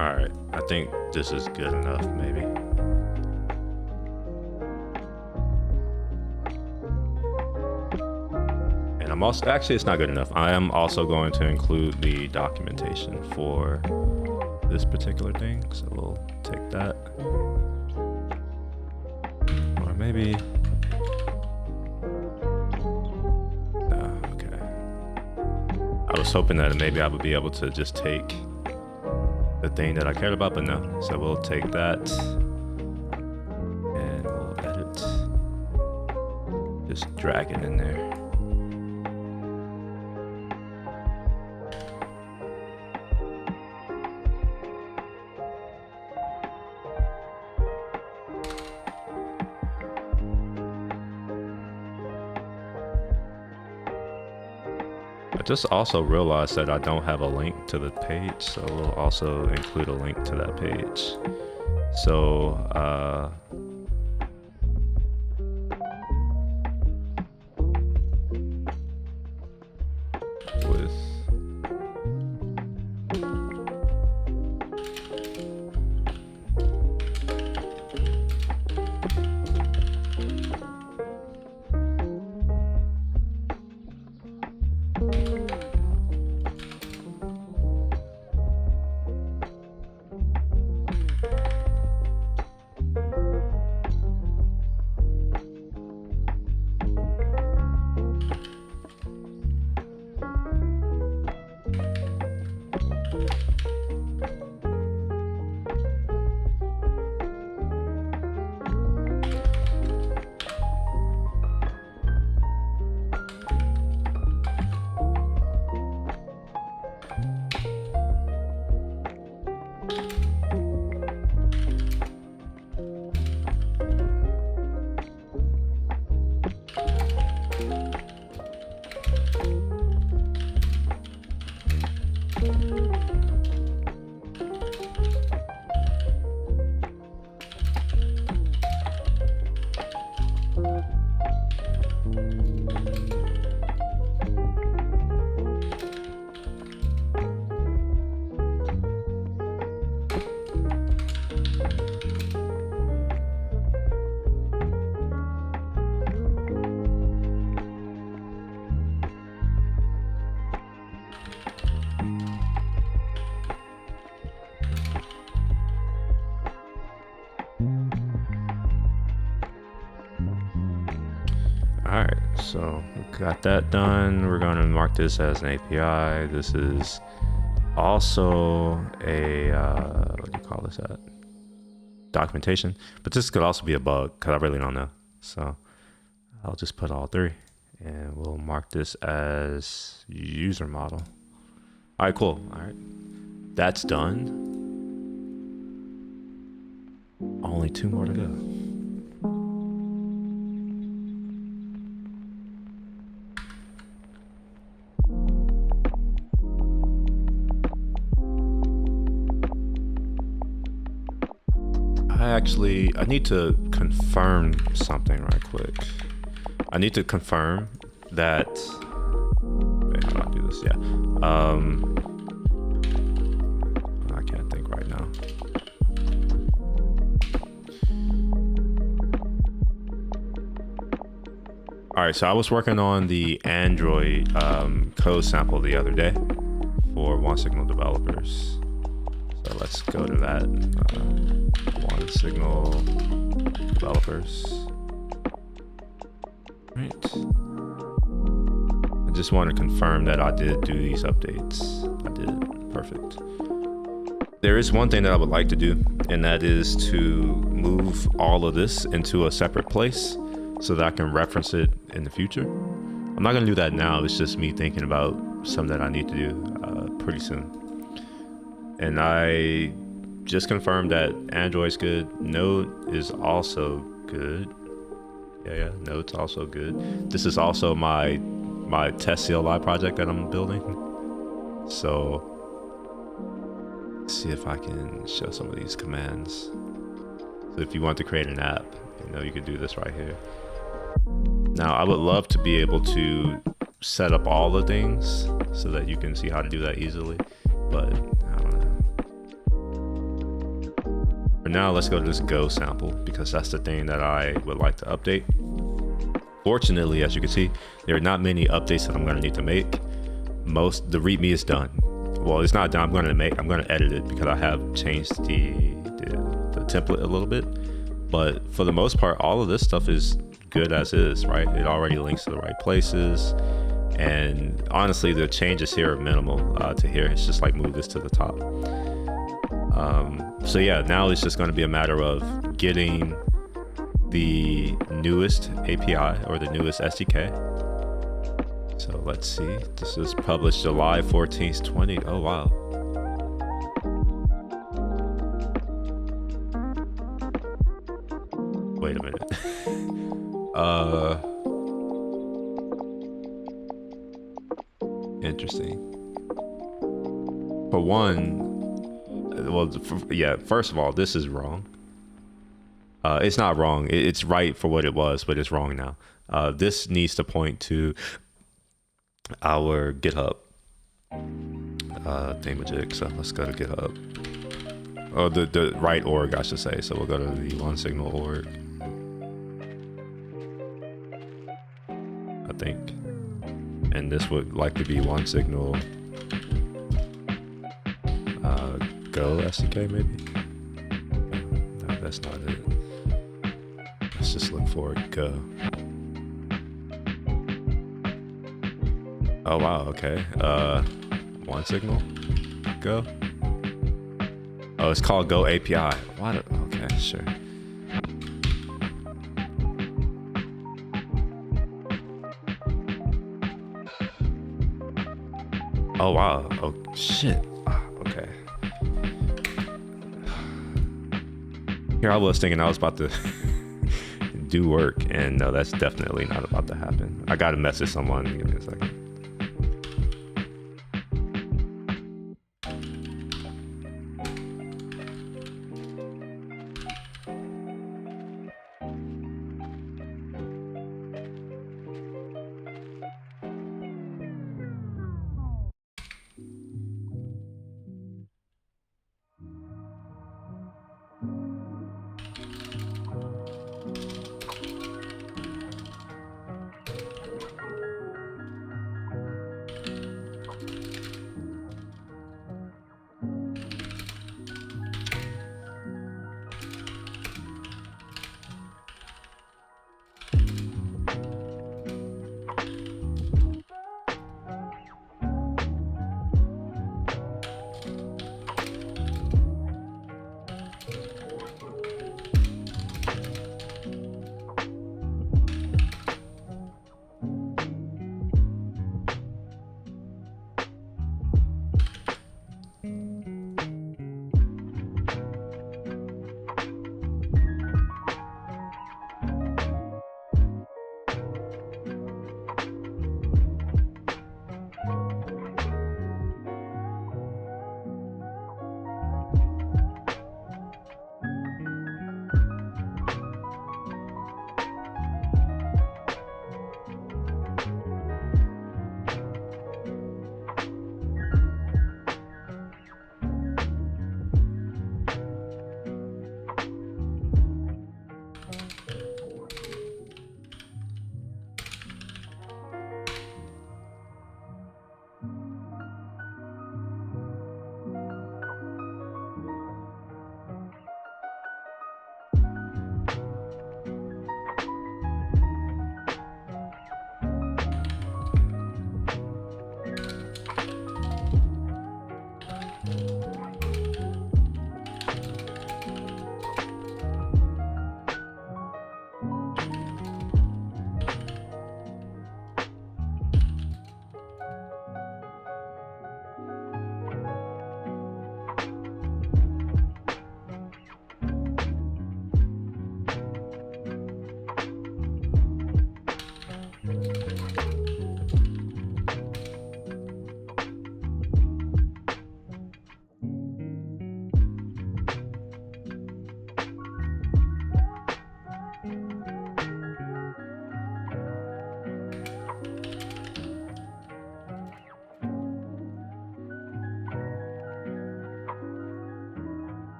A: Alright, I think this is good enough, maybe. And I'm also, actually it's not good enough. I am also going to include the documentation for this particular thing, so we'll take that. Or maybe, okay. I was hoping that maybe I would be able to just take the thing that I cared about, but no. So we'll take that and we'll edit, just drag it in there. I just also realized that I don't have a link to the page, so we'll also include a link to that page. So, All right, so we got that done. We're going to mark this as an API. This is also a what do you call this at? Documentation, but this could also be a bug because I really don't know. So I'll just put all three, and we'll mark this as user model. All right, cool. All right, that's done. Only 2 more to go. I need to confirm something right quick. I need to confirm that. Wait, how do I do this? Yeah. I can't think right now. All right, so I was working on the Android code sample the other day for OneSignal developers. So let's go to that. OneSignal developers. Right. I just want to confirm that I did do these updates. I did. Perfect. There is one thing that I would like to do, and that is to move all of this into a separate place so that I can reference it in the future. I'm not going to do that now. It's just me thinking about something that I need to do pretty soon. And I just confirmed that Android's good. Node is also good. Yeah, Node's also good. This is also my test CLI project that I'm building. So let's see if I can show some of these commands. So if you want to create an app, you can do this right here. Now, I would love to be able to set up all the things so that you can see how to do that easily, but I don't know. For now, let's go to this Go sample because that's the thing that I would like to update. Fortunately, as you can see, there are not many updates that I'm going to need to make. The README is done. Well, it's not done. I'm going to edit it because I have changed the template a little bit. But for the most part, all of this stuff is good as is, right? It already links to the right places. And honestly, the changes here are minimal to here. It's just like move this to the top. So yeah, now it's just going to be a matter of getting the newest API or the newest SDK. So let's see. This is published July 14th, 20. Oh, wow. Wait a minute. Interesting. For one, well, first of all, this is wrong. It's not wrong. It's right for what it was, but it's wrong now. This needs to point to our GitHub thingamajig. So let's go to GitHub. Oh, the right org, I should say. So we'll go to the OneSignal org. I think. And this would likely be OneSignal Go SDK, maybe? No, that's not it. Let's just look for it. Go. Oh, wow. Okay. OneSignal Go. Oh, it's called Go API. What? Okay, sure. Oh, wow. Oh, shit. Okay. Here I was thinking I was about to do work, and no, that's definitely not about to happen. I got to message someone. Give me a second.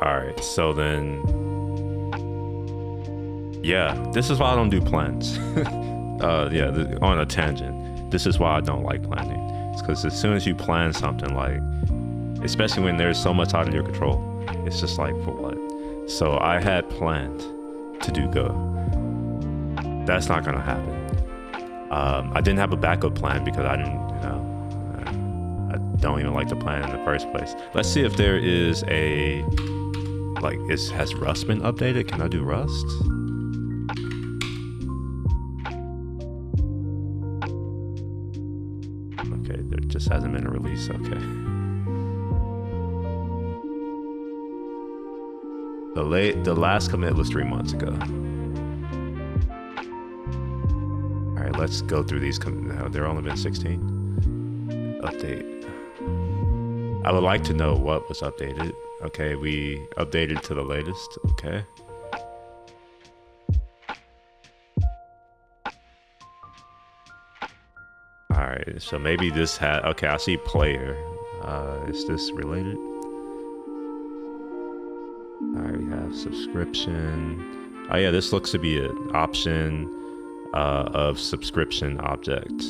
A: All right, so then, yeah, this is why I don't do plans. On a tangent, this is why I don't like planning. It's because as soon as you plan something, like, especially when there's so much out of your control, it's just like, for what? So I had planned to do Go. That's not gonna happen. I didn't have a backup plan because I didn't, I don't even like to plan in the first place. Let's see if there is a, like, has Rust been updated? Can I do Rust? Okay, there just hasn't been a release, okay. The last commit was 3 months ago. All right, let's go through these. There only been 16. Update. I would like to know what was updated. Okay, we updated to the latest. Okay. All right, so maybe this had. Okay, I see player. Is this related? All right, we have subscription. Oh yeah, this looks to be an option of subscription objects.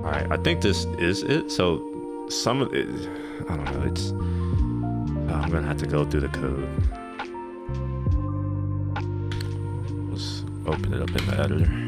A: All right, I think this is it. So some of it, I don't know. It's I'm gonna have to go through the code. Let's open it up in the editor.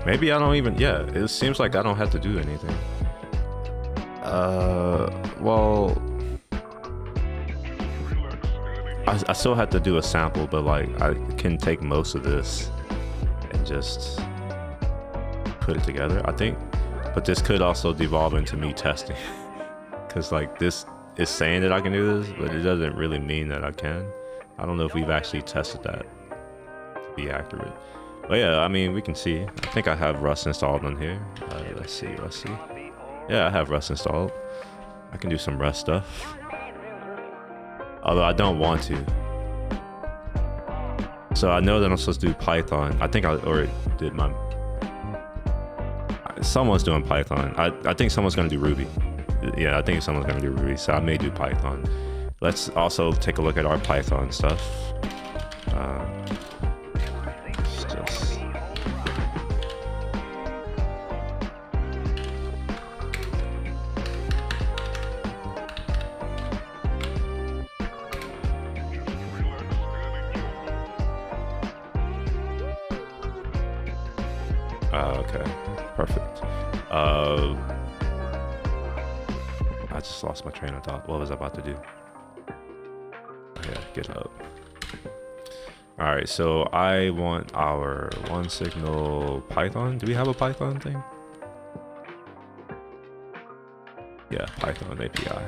A: Maybe I don't even, yeah, it seems like I don't have to do anything. Well, I still have to do a sample, but like I can take most of this and just put it together, I think. But this could also devolve into me testing, because like this is saying that I can do this, but it doesn't really mean that I can. I don't know if we've actually tested that to be accurate. But yeah, I mean, we can see. I think I have Rust installed on here. Let's see. Yeah, I have Rust installed. I can do some Rust stuff. Although I don't want to. So I know that I'm supposed to do Python. I think I already did my... Someone's doing Python. I think someone's going to do Ruby. Yeah, I think someone's going to do Ruby. So I may do Python. Let's also take a look at our Python stuff. Okay, perfect. I just lost my train of thought. What was I about to do? Oh, yeah, GitHub. All right, so I want our one signal Python. Do we have a Python thing? Yeah, Python API.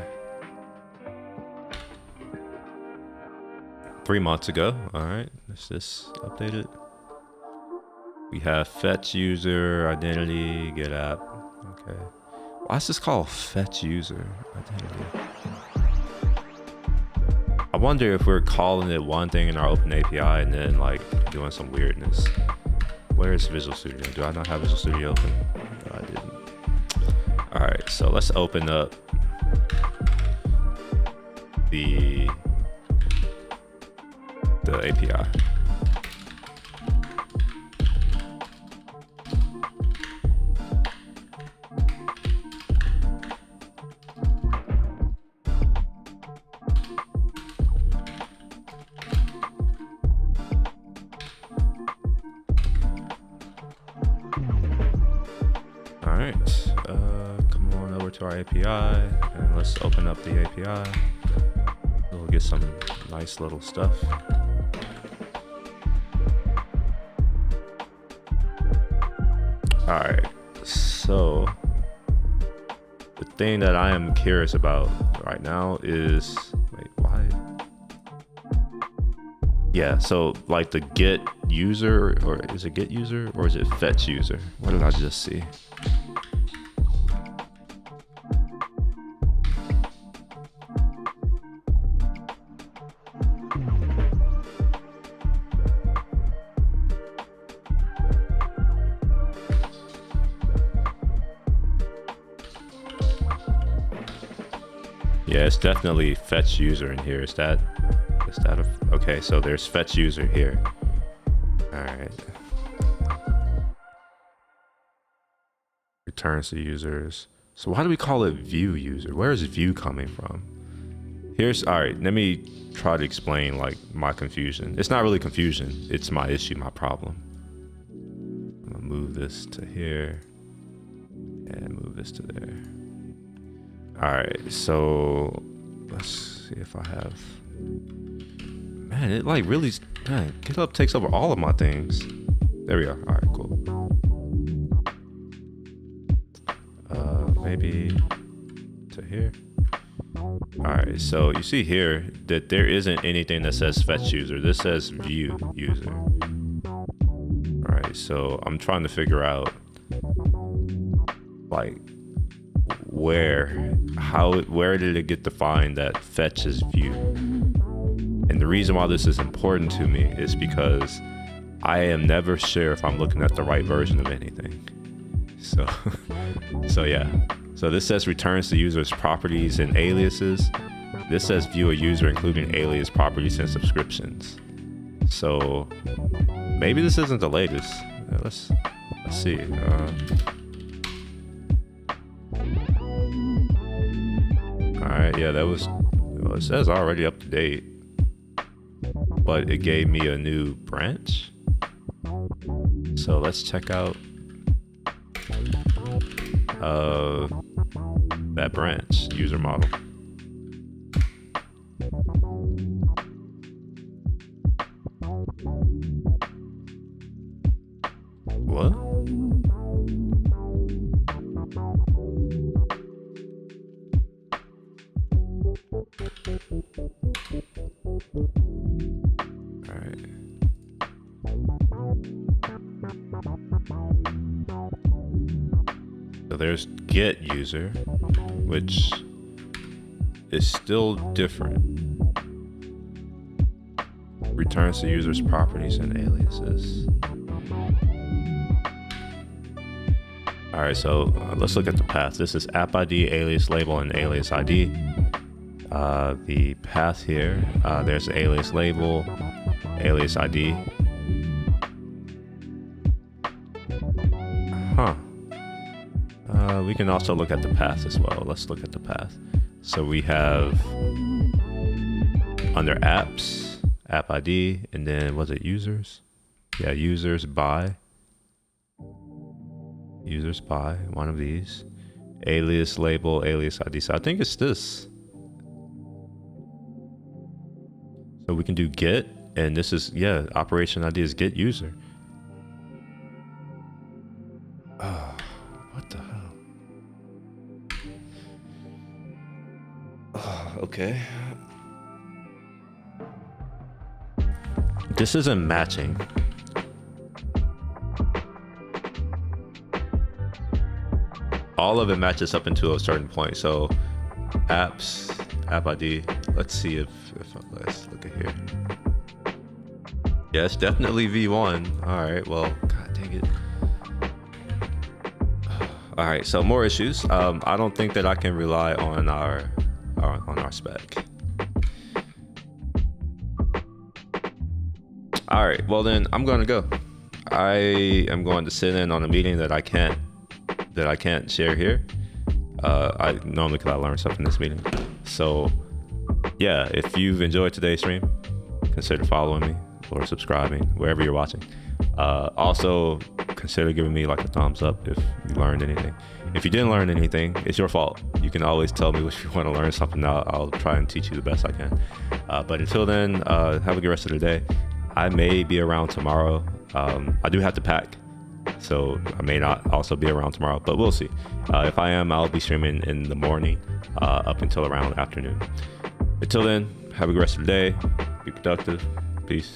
A: 3 months ago. All right, let's just update it. We have fetch user identity get app. Okay, why is this called fetch user identity? I wonder if we're calling it one thing in our open API and then like doing some weirdness. Where is Visual Studio? Do I not have Visual Studio open? No, I didn't. All right, so let's open up the API. Come on over to our API and let's open up the API. We'll get some nice little stuff. All right, so the thing that I am curious about right now is, wait, why? Yeah, so like the get user, or is it get user or is it fetch user? What did I just see? Yeah, it's definitely fetch user in here. Is that okay, so there's fetch user here. All right. Returns to users. So why do we call it view user? Where is view coming from? All right, let me try to explain like my confusion. It's not really confusion. It's my issue, my problem. I'm gonna move this to here and move this to there. All right, so let's see if I have, man, it like really, man, GitHub takes over all of my things. There we are. All right, cool. Maybe to here. All right, so you see here that there isn't anything that says fetch user. This says view user. All right, so I'm trying to figure out like where did it get defined that fetch is view? And the reason why this is important to me is because I am never sure if I'm looking at the right version of anything. So yeah. So this says returns to users properties and aliases. This says view a user including alias properties and subscriptions. So maybe this isn't the latest. Let's see. Alright, yeah, that was, well, it says already up to date, but it gave me a new branch. So let's check out that branch user model. What? All right. So there's get user, which is still different. Returns the user's properties and aliases. All right, so let's look at the path. This is app ID, alias label, and alias ID. The path here, there's the alias label, alias ID. Huh. We can also look at the path as well. Let's look at the path. So we have under apps, app ID, and then was it users? Yeah, users by. Users by, one of these. Alias label, alias ID. So I think it's this. So we can do get, and this is, yeah, operation ID is get user. Oh, what the hell? Oh, okay. This isn't matching. All of it matches up until a certain point. So apps, app ID. Let's see if let's look at here. Yeah, it's definitely V1. All right, well, god dang it. All right, so more issues. I don't think that I can rely on our spec. All right, well then I'm gonna go. I am going to sit in on a meeting that I can't share here. I normally could learn stuff in this meeting. So yeah, if you've enjoyed today's stream, consider following me or subscribing wherever you're watching. Also consider giving me like a thumbs up if you learned anything. If you didn't learn anything, it's your fault. You can always tell me if you want to learn something. I'll try and teach you the best I can. But until then, have a good rest of the day. I may be around tomorrow. I do have to pack, so I may not also be around tomorrow, but we'll see. If I am, I'll be streaming in the morning up until around afternoon. Until then, have a good rest of the day. Be productive. Peace.